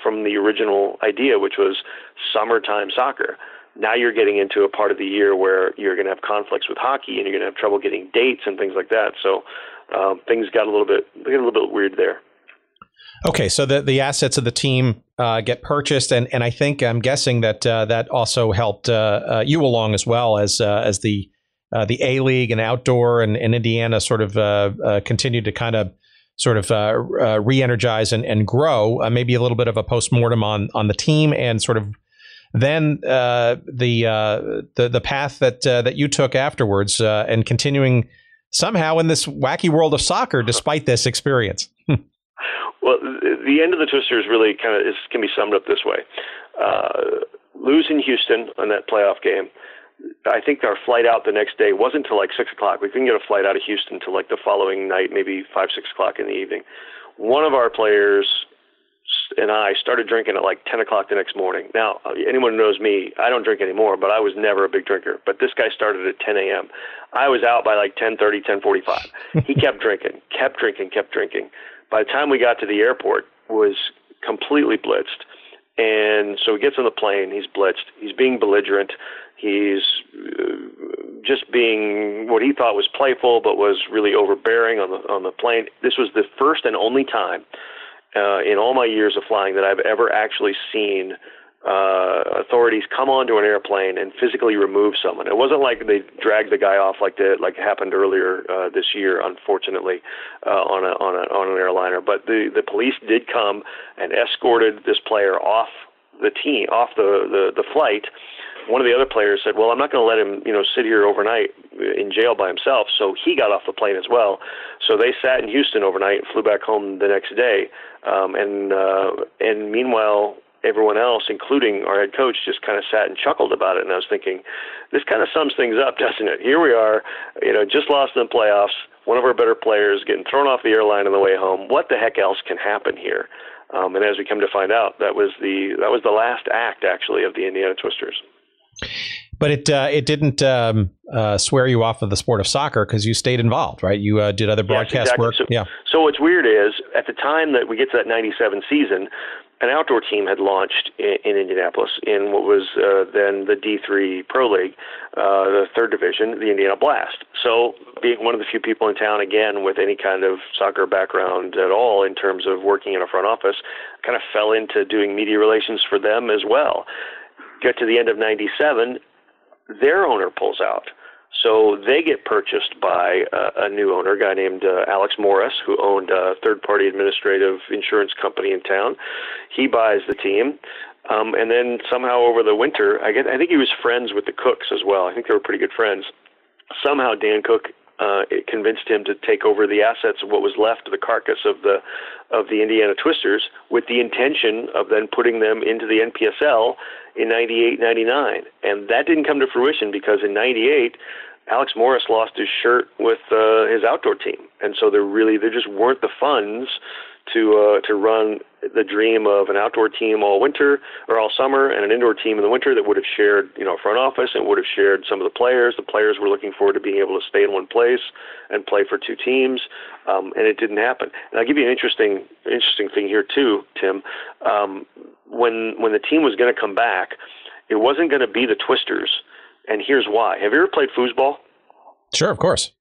from the original idea, which was summertime soccer. Now you're getting into a part of the year where you're going to have conflicts with hockey, and you're going to have trouble getting dates and things like that. So things got a little bit weird there. Okay, so the assets of the team get purchased, and I'm guessing that that also helped you along as well as the A League and outdoor and Indiana sort of continued to kind of sort of re-energize and grow. Maybe a little bit of a postmortem on the team, and sort of then the path that you took afterwards, and continuing somehow in this wacky world of soccer despite this experience. Well, the end of the Twisters really can be summed up this way. Losing Houston on that playoff game, I think our flight out the next day wasn't until like 6 o'clock. We couldn't get a flight out of Houston till like the following night, maybe 5, 6 o'clock in the evening. One of our players and I started drinking at like 10 o'clock the next morning. Now, anyone who knows me, I don't drink anymore, but I was never a big drinker. But this guy started at 10 a.m. I was out by like 10:30, 10:45. He kept drinking. By the time we got to the airport, was completely blitzed. And so he gets on the plane. He's blitzed. He's being belligerent. He's just being what he thought was playful, but was really overbearing on the plane. This was the first and only time in all my years of flying that I've ever actually seen authorities come onto an airplane and physically remove someone. It wasn't like they dragged the guy off like happened earlier this year, unfortunately, on an airliner. But the police did come and escorted this player off the flight. One of the other players said, "Well, I'm not going to let him, sit here overnight in jail by himself." So he got off the plane as well. So they sat in Houston overnight and flew back home the next day. And meanwhile, everyone else, including our head coach, just kind of sat and chuckled about it. And I was thinking, this kind of sums things up, doesn't it? Here we are, just lost in the playoffs. One of our better players getting thrown off the airline on the way home. What the heck else can happen here? And as we come to find out, that was the last act, actually, of the Indiana Twisters. But it didn't swear you off of the sport of soccer, because you stayed involved, right? You did other broadcast work. So what's weird is, at the time that we get to that '97 season, an outdoor team had launched in Indianapolis in what was then the D3 Pro League, the third division, the Indiana Blast. So being one of the few people in town, again, with any kind of soccer background at all in terms of working in a front office, kind of fell into doing media relations for them as well. Get to the end of '97, their owner pulls out. So they get purchased by a new owner, a guy named Alex Morris, who owned a third-party administrative insurance company in town. He buys the team. And then somehow over the winter, I think he was friends with the Cooks as well. I think they were pretty good friends. Somehow Dan Cook convinced him to take over the assets of what was left of the carcass of the Indiana Twisters, with the intention of then putting them into the NPSL in '98, '99. And that didn't come to fruition, because in '98, Alex Morris lost his shirt with his outdoor team. And so there just weren't the funds to run the dream of an outdoor team all winter or all summer and an indoor team in the winter that would have shared, front office and would have shared some of the players. The players were looking forward to being able to stay in one place and play for two teams, and it didn't happen. And I'll give you an interesting thing here too, Tim. When the team was going to come back, it wasn't going to be the Twisters, and here's why. Have you ever played foosball? Sure, of course.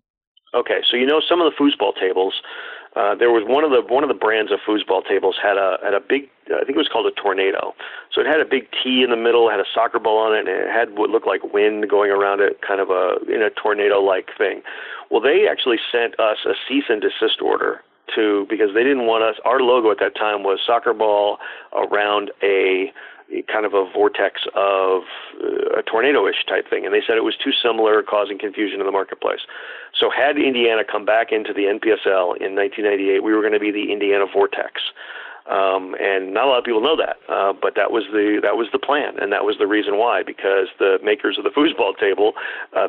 Okay, so some of the foosball tables. There was one of the brands of foosball tables had a big, I think it was called a tornado. So it had a big T in the middle, had a soccer ball on it, and it had what looked like wind going around it, kind of in a tornado-like thing. Well, they actually sent us a cease and desist order because they didn't want us. Our logo at that time was soccer ball around a kind of a vortex of a tornado-ish type thing. And they said it was too similar, causing confusion in the marketplace. So had Indiana come back into the NPSL in 1998, we were going to be the Indiana Vortex. And not a lot of people know that, but that was the plan, and that was the reason why, because the makers of the foosball table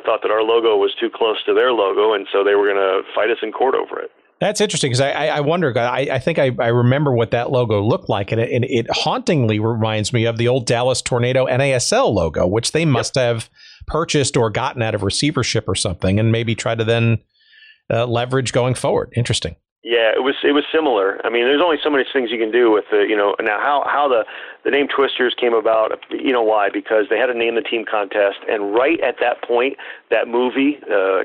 thought that our logo was too close to their logo, and so they were going to fight us in court over it. That's interesting because I wonder. I think I remember what that logo looked like, and it hauntingly reminds me of the old Dallas Tornado NASL logo, which they must have purchased or gotten out of receivership or something, and maybe try to then leverage going forward. Interesting. Yeah, it was similar. I mean, there's only so many things you can do with now how the name Twisters came about. Why? Because they had to name the team contest, and right at that point, that movie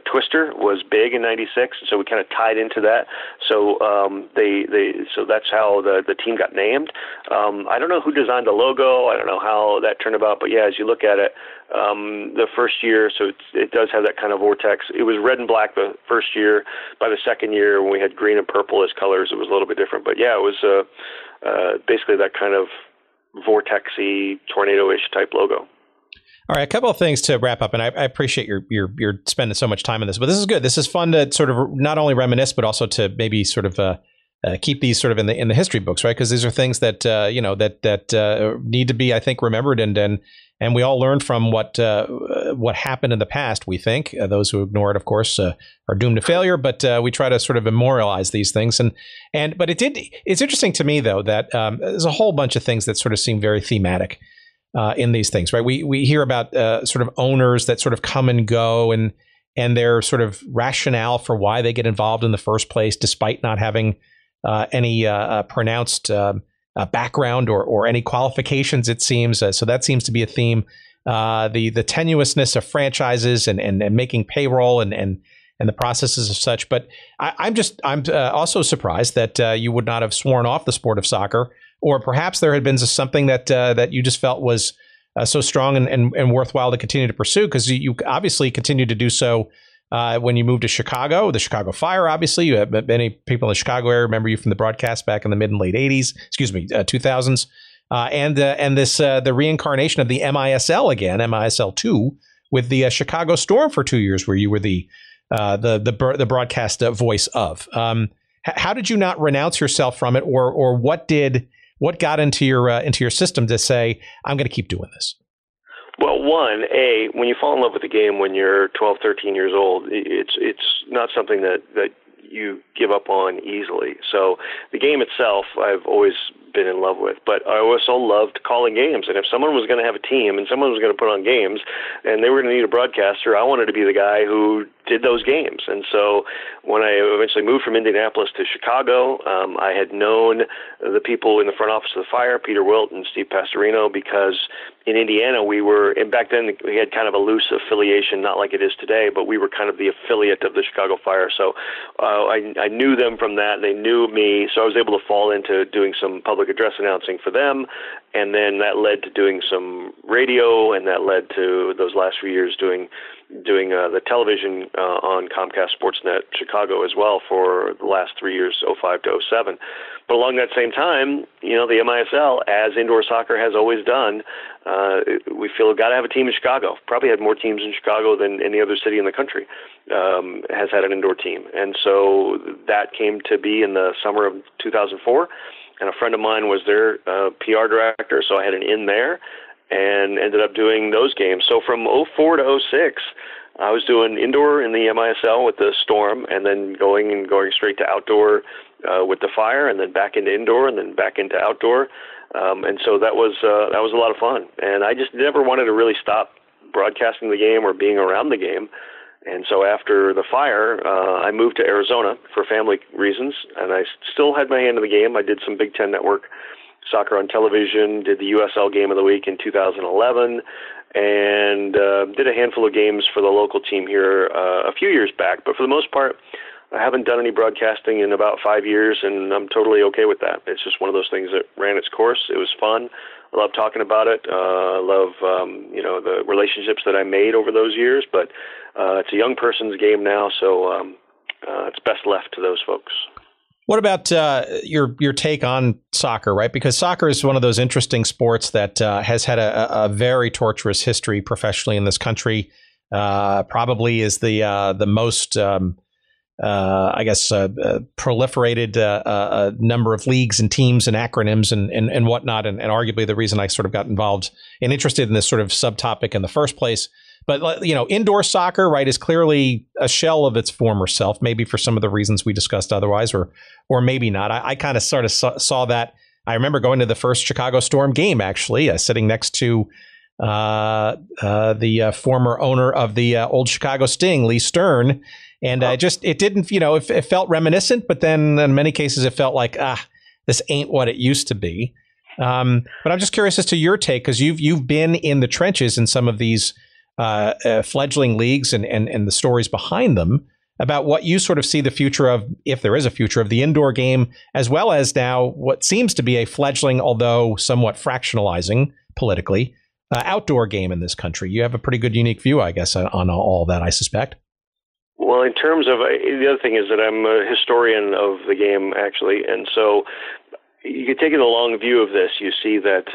Twister was big in '96, so we kind of tied into that. So so that's how the team got named. I don't know who designed the logo. I don't know how that turned about, but yeah, as you look at it, the first year, so it does have that kind of vortex. It was red and black the first year. By the second year, when we had green and purple as colors, it was a little bit different. But yeah, it was basically that kind of vortexy, tornado-ish type logo. All right, a couple of things to wrap up, and I appreciate you're spending so much time on this, but this is good. This is fun to sort of not only reminisce, but also to maybe sort of keep these sort of in the history books, right? Because these are things that that need to be, I think, remembered, and we all learn from what happened in the past. We think those who ignore it, of course, are doomed to failure. But we try to sort of memorialize these things, but it's interesting to me though that there's a whole bunch of things that sort of seem very thematic in these things, right? We hear about sort of owners that sort of come and go, and their sort of rationale for why they get involved in the first place, despite not having any pronounced background or any qualifications, it seems. So that seems to be a theme. The tenuousness of franchises and making payroll and the processes of such. But I'm also surprised that you would not have sworn off the sport of soccer, or perhaps there had been something that you just felt was so strong and worthwhile to continue to pursue, because you obviously continued to do so. When you moved to Chicago, the Chicago Fire, obviously, you have many people in the Chicago area remember you from the broadcast back in the mid and late 2000s, and the reincarnation of the MISL again, MISL 2, with the Chicago Storm for 2 years, where you were the broadcast voice of. How did you not renounce yourself from it, or what got into your system to say, I'm going to keep doing this? Well, when you fall in love with the game when you're 12, 13 years old, it's not something that you give up on easily. So the game itself, I've always been in love with, but I also loved calling games. And if someone was going to have a team and someone was going to put on games and they were going to need a broadcaster, I wanted to be the guy who did those games. And so when I eventually moved from Indianapolis to Chicago, I had known the people in the front office of the Fire, Peter Wilt and Steve Pastorino, because in Indiana and back then we had kind of a loose affiliation, not like it is today, but we were kind of the affiliate of the Chicago Fire. So I knew them from that, and they knew me, so I was able to fall into doing some public address announcing for them, and then that led to doing some radio, and that led to those last few years doing the television on Comcast Sportsnet Chicago as well for the last 3 years, 05 to 07. But along that same time, the MISL, as indoor soccer has always done, we feel we've got to have a team in Chicago. Probably had more teams in Chicago than any other city in the country has had an indoor team. And so that came to be in the summer of 2004. And a friend of mine was their PR director, so I had an in there and ended up doing those games. So from 04 to 06, I was doing indoor in the MISL with the Storm, and then going straight to outdoor with the Fire, and then back into indoor, and then back into outdoor. And so that was a lot of fun. And I just never wanted to really stop broadcasting the game or being around the game. And so after the Fire, I moved to Arizona for family reasons, and I still had my hand in the game. I did some Big Ten Network soccer on television, did the USL Game of the Week in 2011, and did a handful of games for the local team here a few years back. But for the most part, I haven't done any broadcasting in about 5 years, and I'm totally okay with that. It's just one of those things that ran its course. It was fun. I love talking about it. I love the relationships that I made over those years. But it's a young person's game now, so it's best left to those folks. What about your take on soccer, right? Because soccer is one of those interesting sports that has had a very torturous history professionally in this country. Probably is the most, proliferated number of leagues and teams and acronyms and whatnot, and arguably the reason I sort of got involved and interested in this sort of subtopic in the first place. But, indoor soccer, right, is clearly a shell of its former self, maybe for some of the reasons we discussed otherwise, or maybe not. I kind of sort of saw that. I remember going to the first Chicago Storm game, actually, sitting next to the former owner of the old Chicago Sting, Lee Stern. And it didn't, it felt reminiscent, but then in many cases it felt like, this ain't what it used to be. But I'm just curious as to your take, because you've been in the trenches in some of these fledgling leagues and the stories behind them about what you sort of see the future of, if there is a future, of the indoor game, as well as now what seems to be a fledgling, although somewhat fractionalizing politically, outdoor game in this country. You have a pretty good, unique view, I guess, on all that, I suspect. Well, in terms of, the other thing is that I'm a historian of the game, actually, and so you can take a long view of this. You see that,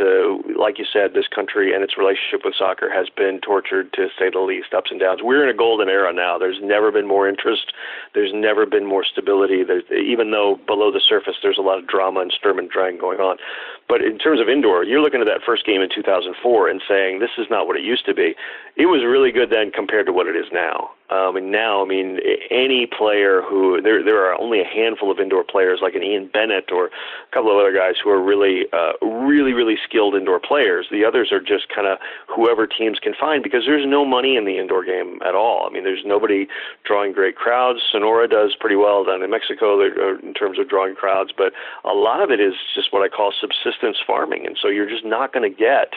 like you said, this country and its relationship with soccer has been tortured, to say the least, ups and downs. We're in a golden era now. There's never been more interest. There's never been more stability. Even though below the surface there's a lot of drama and Sturm and Drang going on. But in terms of indoor, you're looking at that first game in 2004 and saying, this is not what it used to be. It was really good then compared to what it is now. Any player who, there are only a handful of indoor players like an Ian Bennett or a couple of other guys who are really skilled indoor players. The others are just kind of whoever teams can find, because there's no money in the indoor game at all. I mean, there's nobody drawing great crowds. Sonora does pretty well down in Mexico in terms of drawing crowds, but a lot of it is just what I call subsistence farming. And so you're just not going to get,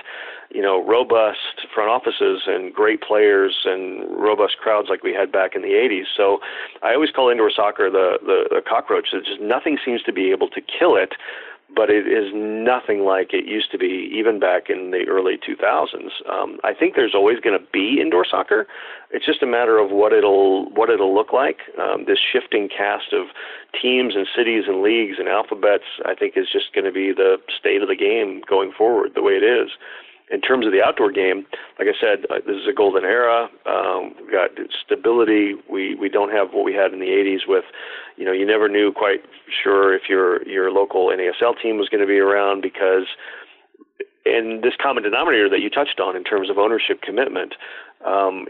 robust front offices and great players and robust crowds like we had back in the 80s. So I always call indoor soccer the cockroach. There's just nothing seems to be able to kill it, but it is nothing like it used to be, even back in the early 2000s. I think there's always going to be indoor soccer. It's just a matter of what it'll look like. This shifting cast of teams and cities and leagues and alphabets, I think, is just going to be the state of the game going forward, the way it is. In terms of the outdoor game, like I said, this is a golden era. We've got stability. We don't have what we had in the 80s with, you never knew quite sure if your local NASL team was going to be around, because, and this common denominator that you touched on in terms of ownership commitment,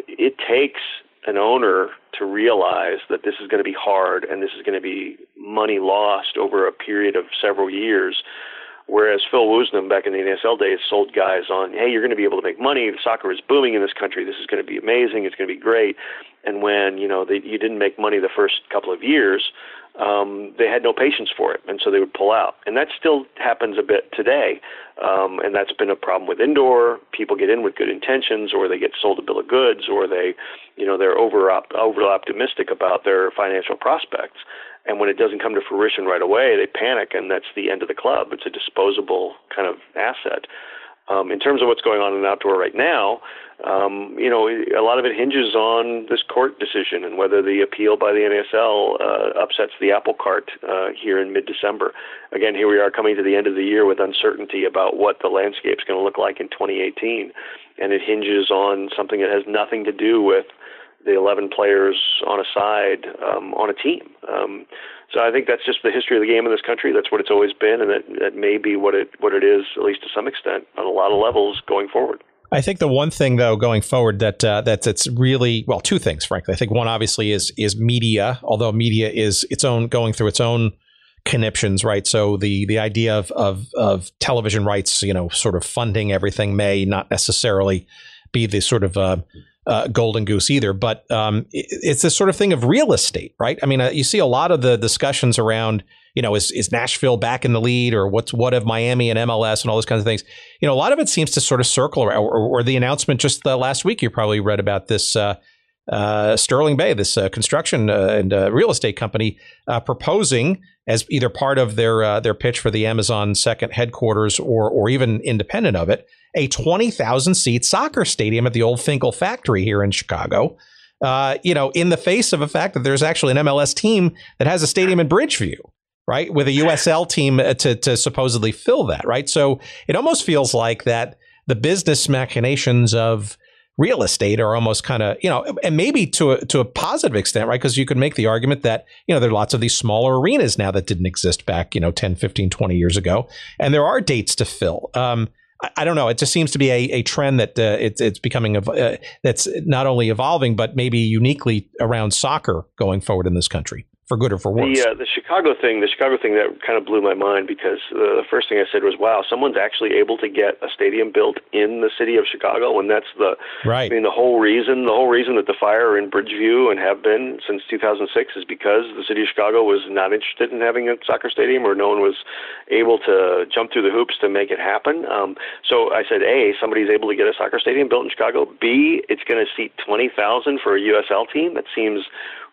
it takes an owner to realize that this is going to be hard and this is going to be money lost over a period of several years. Whereas Phil Woosnam back in the NASL days sold guys on, hey, you're going to be able to make money. Soccer is booming in this country. This is going to be amazing. It's going to be great. And when, you didn't make money the first couple of years, they had no patience for it. And so they would pull out. And that still happens a bit today. And that's been a problem with indoor. People get in with good intentions, or they get sold a bill of goods, or they're over optimistic about their financial prospects. And when it doesn't come to fruition right away, they panic, and that's the end of the club. It's a disposable kind of asset. In terms of what's going on in outdoor right now, a lot of it hinges on this court decision and whether the appeal by the NASL upsets the apple cart here in mid-December. Again, here we are coming to the end of the year with uncertainty about what the landscape's going to look like in 2018, and it hinges on something that has nothing to do with the 11 players on a side on a team. So I think that's just the history of the game in this country. That's what it's always been, and that may be what it is, at least to some extent, on a lot of levels going forward. I think the one thing, though, going forward that's really, well, two things, frankly. I think one obviously is media, although media is going through its own conniptions, right? So the idea of television rights, sort of funding everything may not necessarily be the sort of golden goose either, but it's this sort of thing of real estate, right? I mean, you see a lot of the discussions around, is Nashville back in the lead, or what of Miami and MLS and all those kinds of things? A lot of it seems to sort of circle around, or the announcement just last week, you probably read about this Sterling Bay, this construction and real estate company proposing, as either part of their pitch for the Amazon second headquarters or even independent of it, a 20,000 seat soccer stadium at the old Finkel factory here in Chicago. In the face of a fact that there's actually an MLS team that has a stadium in Bridgeview, right, with a USL team to supposedly fill that, right? So it almost feels like that the business machinations of real estate are almost kind of, and maybe to a positive extent, right? Because you could make the argument that, there are lots of these smaller arenas now that didn't exist back, 10, 15, 20 years ago. And there are dates to fill. I don't know. It just seems to be a trend that it's becoming that's not only evolving, but maybe uniquely around soccer going forward in this country, for good or for worse. The Chicago thing that kind of blew my mind, because the first thing I said was, wow, someone's actually able to get a stadium built in the city of Chicago. And that's right. I mean, the whole reason that the Fire are in Bridgeview and have been since 2006 is because the city of Chicago was not interested in having a soccer stadium, or no one was able to jump through the hoops to make it happen. So I said, A, somebody's able to get a soccer stadium built in Chicago. B, it's going to seat 20,000 for a USL team. That seems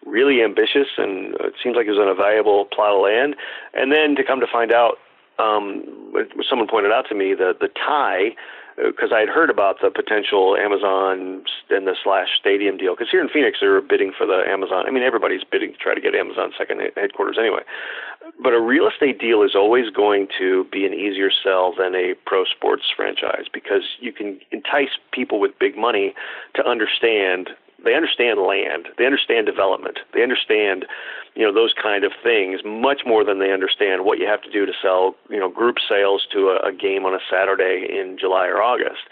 really ambitious, and it seems like it was on a valuable plot of land. And then to come to find out, someone pointed out to me the tie, because I had heard about the potential Amazon and the / stadium deal. Because here in Phoenix, they were bidding for the Amazon. I mean, everybody's bidding to try to get Amazon second headquarters anyway. But a real estate deal is always going to be an easier sell than a pro sports franchise, because you can entice people with big money to understand. They understand land. They understand development. They understand, those kind of things much more than they understand what you have to do to sell, group sales to a game on a Saturday in July or August.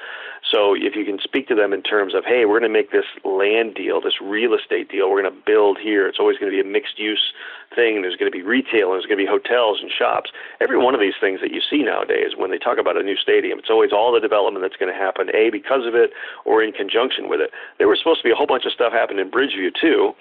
So if you can speak to them in terms of, hey, we're going to make this land deal, this real estate deal, we're going to build here. It's always going to be a mixed use thing. There's going to be retail, and there's going to be hotels and shops. Every one of these things that you see nowadays, when they talk about a new stadium, it's always all the development that's going to happen, A, because of it or in conjunction with it. There was supposed to be a whole bunch of stuff happening in Bridgeview, too,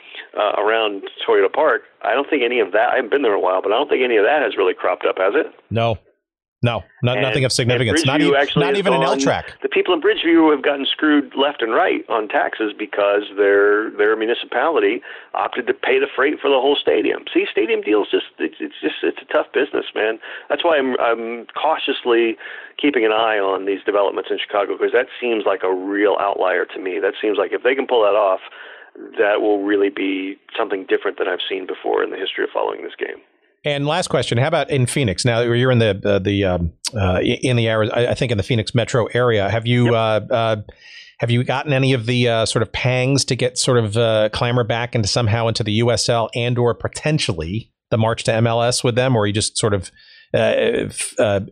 around Toyota Park. I don't think any of that, I haven't been there in a while, but I don't think any of that has really cropped up, has it? No, nothing of significance. Not even an L track. The people in Bridgeview have gotten screwed left and right on taxes because their municipality opted to pay the freight for the whole stadium. See, stadium deals it's a tough business, man. That's why I'm cautiously keeping an eye on these developments in Chicago, because that seems like a real outlier to me. That seems like if they can pull that off, that will really be something different than I've seen before in the history of following this game. And last question: how about in Phoenix? Now you're in the I think in the Phoenix metro area. Have you gotten any of the sort of pangs to get sort of clamor back into the USL and/or potentially the march to MLS with them, or are you just sort of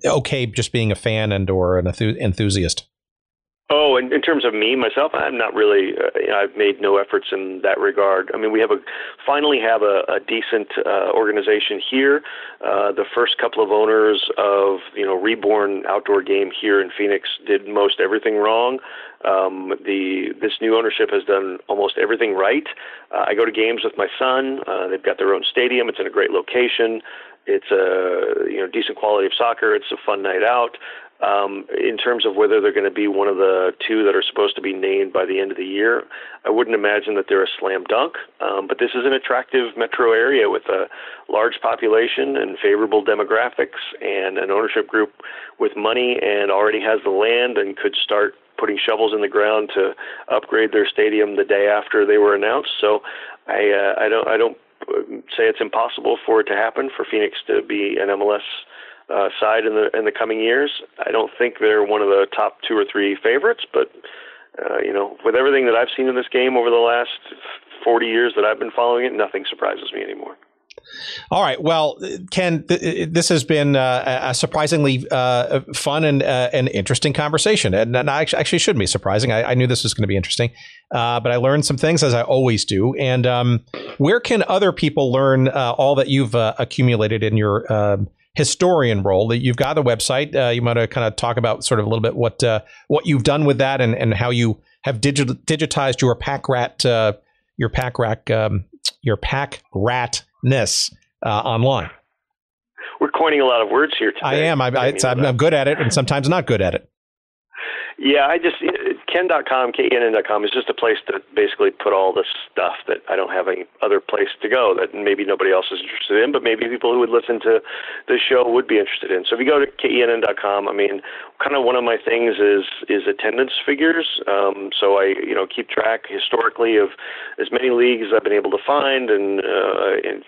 okay just being a fan and/or an enthusiast? Oh, in terms of me, myself, I'm not really, I've made no efforts in that regard. I mean, we finally have a decent organization here. The first couple of owners of, Reborn Outdoor Game here in Phoenix did most everything wrong. This new ownership has done almost everything right. I go to games with my son. They've got their own stadium. It's in a great location. It's a, decent quality of soccer. It's a fun night out. In terms of whether they're going to be one of the two that are supposed to be named by the end of the year, I wouldn't imagine that they're a slam dunk. But this is an attractive metro area with a large population and favorable demographics, and an ownership group with money and already has the land and could start putting shovels in the ground to upgrade their stadium the day after they were announced. So I don't say it's impossible for it to happen, for Phoenix to be an MLS side in the coming years. I don't think they're one of the top 2 or 3 favorites, but with everything that I've seen in this game over the last 40 years that I've been following it, nothing surprises me anymore. All right. Well, Ken, this has been a surprisingly fun and interesting conversation. And actually shouldn't be surprising. I knew this was going to be interesting, but I learned some things, as I always do. And where can other people learn all that you've accumulated in your historian role? That you've got the website. You want to kind of talk about sort of a little bit what you've done with that and how you have digitized your pack ratness online. We're coining a lot of words here today. I am. I'm good at it, and sometimes not good at it. Yeah, Kenn.com, KENN.com is just a place to basically put all this stuff that I don't have any other place to go that maybe nobody else is interested in, but maybe people who would listen to this show would be interested in. So if you go to KENN.com, I mean, kind of one of my things is attendance figures. So I keep track historically of as many leagues as I've been able to find and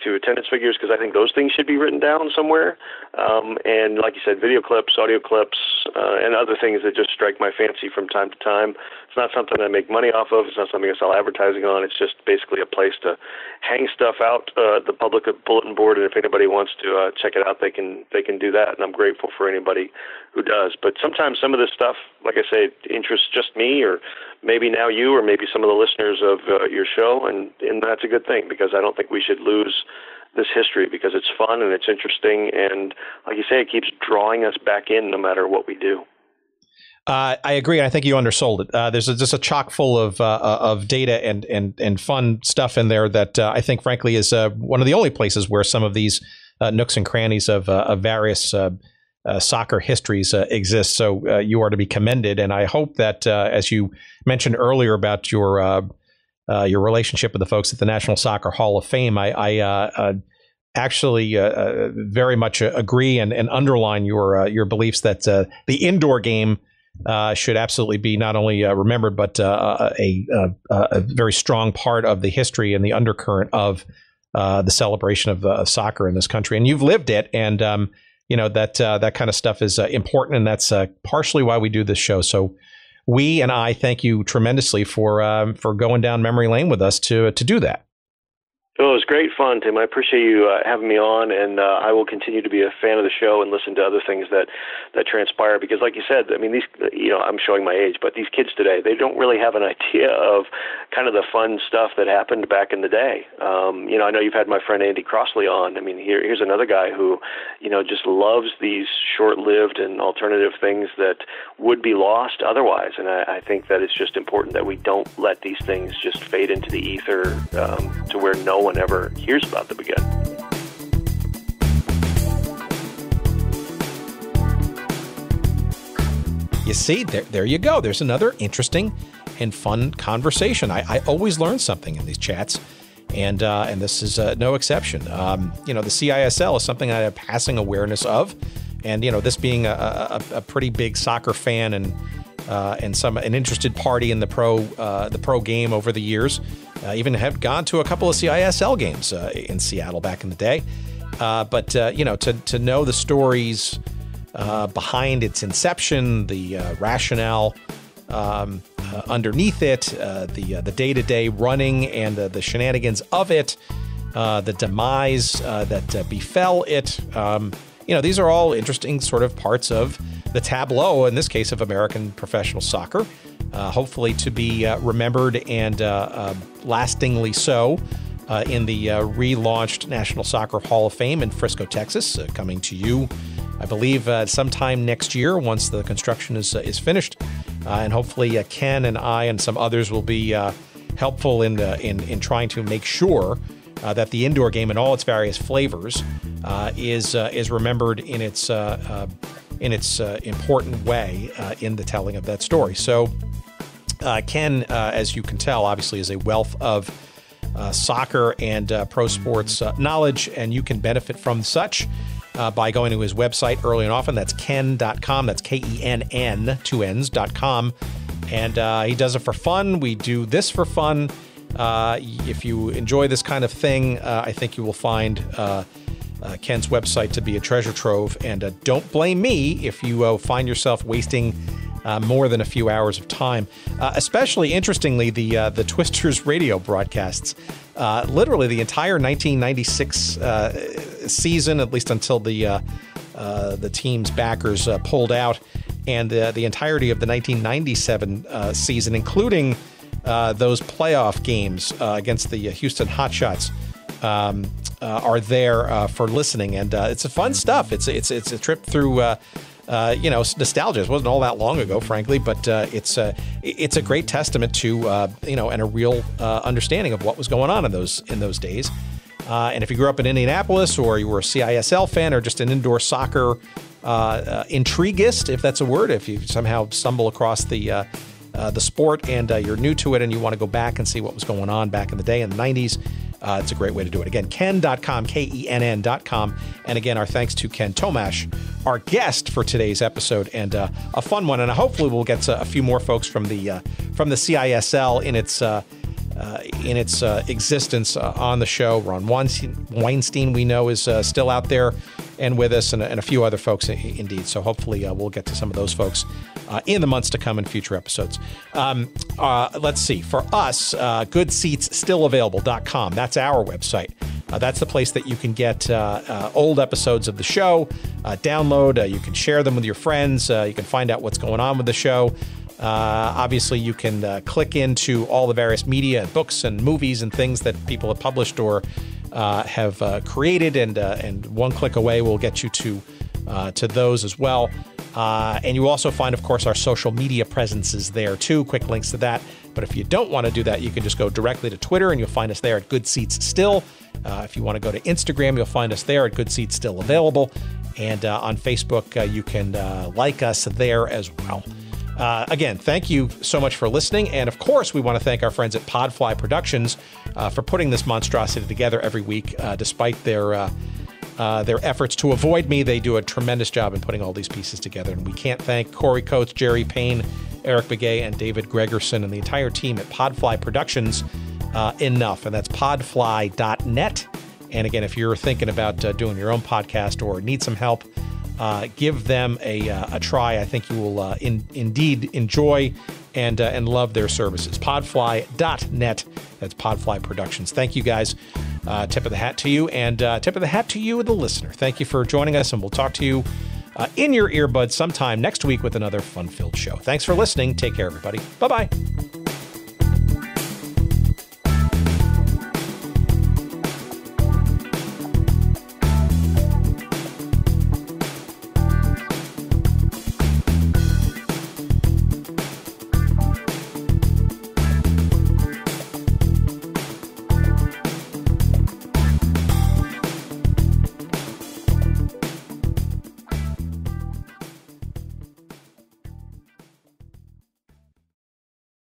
through attendance figures, because I think those things should be written down somewhere. And like you said, video clips, audio clips, and other things that just strike my fancy from time to time. It's not something I make money off of. It's not something I sell advertising on. It's just basically a place to hang stuff out, the public bulletin board, and if anybody wants to check it out, they can do that, and I'm grateful for anybody who does. But sometimes some of this stuff, like I say, interests just me, or maybe now you, or maybe some of the listeners of your show, and that's a good thing, because I don't think we should lose this history, because it's fun and it's interesting, and like you say, it keeps drawing us back in no matter what we do. I agree. I think you undersold it. There's just a chock full of data and fun stuff in there that I think, frankly, is one of the only places where some of these nooks and crannies of various soccer histories exist. So you are to be commended. And I hope that, as you mentioned earlier about your relationship with the folks at the National Soccer Hall of Fame, I actually very much agree and underline your beliefs that the indoor game should absolutely be not only remembered, but a very strong part of the history and the undercurrent of the celebration of soccer in this country. And you've lived it, and that kind of stuff is important, and that's partially why we do this show. So we and I thank you tremendously for going down memory lane with us to do that. Oh, it was great fun, Tim. I appreciate you having me on, and I will continue to be a fan of the show and listen to other things that transpire. Because, like you said, I mean, these, I'm showing my age, but these kids today, they don't really have an idea of kind of the fun stuff that happened back in the day. I know you've had my friend Andy Crossley on. I mean, here's another guy who, just loves these short-lived and alternative things that would be lost otherwise. And I think that it's just important that we don't let these things just fade into the ether to where no one ever hears about them again. You see, there you go. There's another interesting and fun conversation. I always learn something in these chats, and this is no exception. The CISL is something I have passing awareness of, and this being a pretty big soccer fan and an interested party in the pro game over the years. Even have gone to a couple of CISL games in Seattle back in the day. But to know the stories behind its inception, the rationale underneath it, the day-to-day running and the shenanigans of it, the demise that befell it. These are all interesting sort of parts of the tableau, in this case of American professional soccer, hopefully to be remembered and lastingly so in the relaunched National Soccer Hall of Fame in Frisco, Texas, coming to you, I believe, sometime next year once the construction is finished. And hopefully Ken and I and some others will be helpful in trying to make sure that the indoor game in all its various flavors is remembered in its important way in the telling of that story. So Ken, as you can tell, obviously is a wealth of soccer and pro sports knowledge, and you can benefit from such by going to his website early and often. That's Kenn.com. That's KENN, 2 N's.com. And he does it for fun. We do this for fun. If you enjoy this kind of thing, I think you will find Ken's website to be a treasure trove. And don't blame me if you find yourself wasting more than a few hours of time. Especially interestingly, the Twisters radio broadcasts. literally the entire 1996 season, at least until the team's backers pulled out, and the entirety of the 1997 season, including those playoff games against the Houston Hotshots, are there for listening, and it's a fun stuff. It's a trip through nostalgia. It wasn't all that long ago, frankly, but it's a great testament to and a real understanding of what was going on in those days. And if you grew up in Indianapolis, or you were a CISL fan, or just an indoor soccer intriguist, if that's a word, if you somehow stumble across the sport and you're new to it and you want to go back and see what was going on back in the day in the 90s, it's a great way to do it. Again, Kenn.com, KENN.com. And again, our thanks to Kenn Tomasch, our guest for today's episode, and a fun one. And hopefully we'll get a few more folks from the CISL in its existence on the show. Ron Weinstein, we know, is still out there and with us, and a few other folks indeed. So hopefully we'll get to some of those folks in the months to come in future episodes. Let's see. For us, goodseatsstillavailable.com. That's our website. That's the place that you can get old episodes of the show, download. You can share them with your friends. You can find out what's going on with the show. Obviously, you can click into all the various media and books and movies and things that people have published or have created, and one click away will get you to those as well. And you also find, of course, our social media presences there too. Quick links to that. But if you don't want to do that, you can just go directly to Twitter, and you'll find us there at Good Seats Still. If you want to go to Instagram, you'll find us there at Good Seats Still Available. And on Facebook, you can like us there as well. Again, thank you so much for listening. And of course, we want to thank our friends at Podfly Productions for putting this monstrosity together every week. Despite their efforts to avoid me, they do a tremendous job in putting all these pieces together. And we can't thank Corey Coates, Jerry Payne, Eric Begay, and David Gregerson, and the entire team at Podfly Productions enough. And that's podfly.net. And again, if you're thinking about doing your own podcast or need some help, give them a try. I think you will indeed enjoy and love their services. Podfly.net. That's Podfly Productions. Thank you, guys. Tip of the hat to you, and tip of the hat to you, the listener. Thank you for joining us, and we'll talk to you in your earbuds sometime next week with another fun-filled show. Thanks for listening. Take care, everybody. Bye-bye.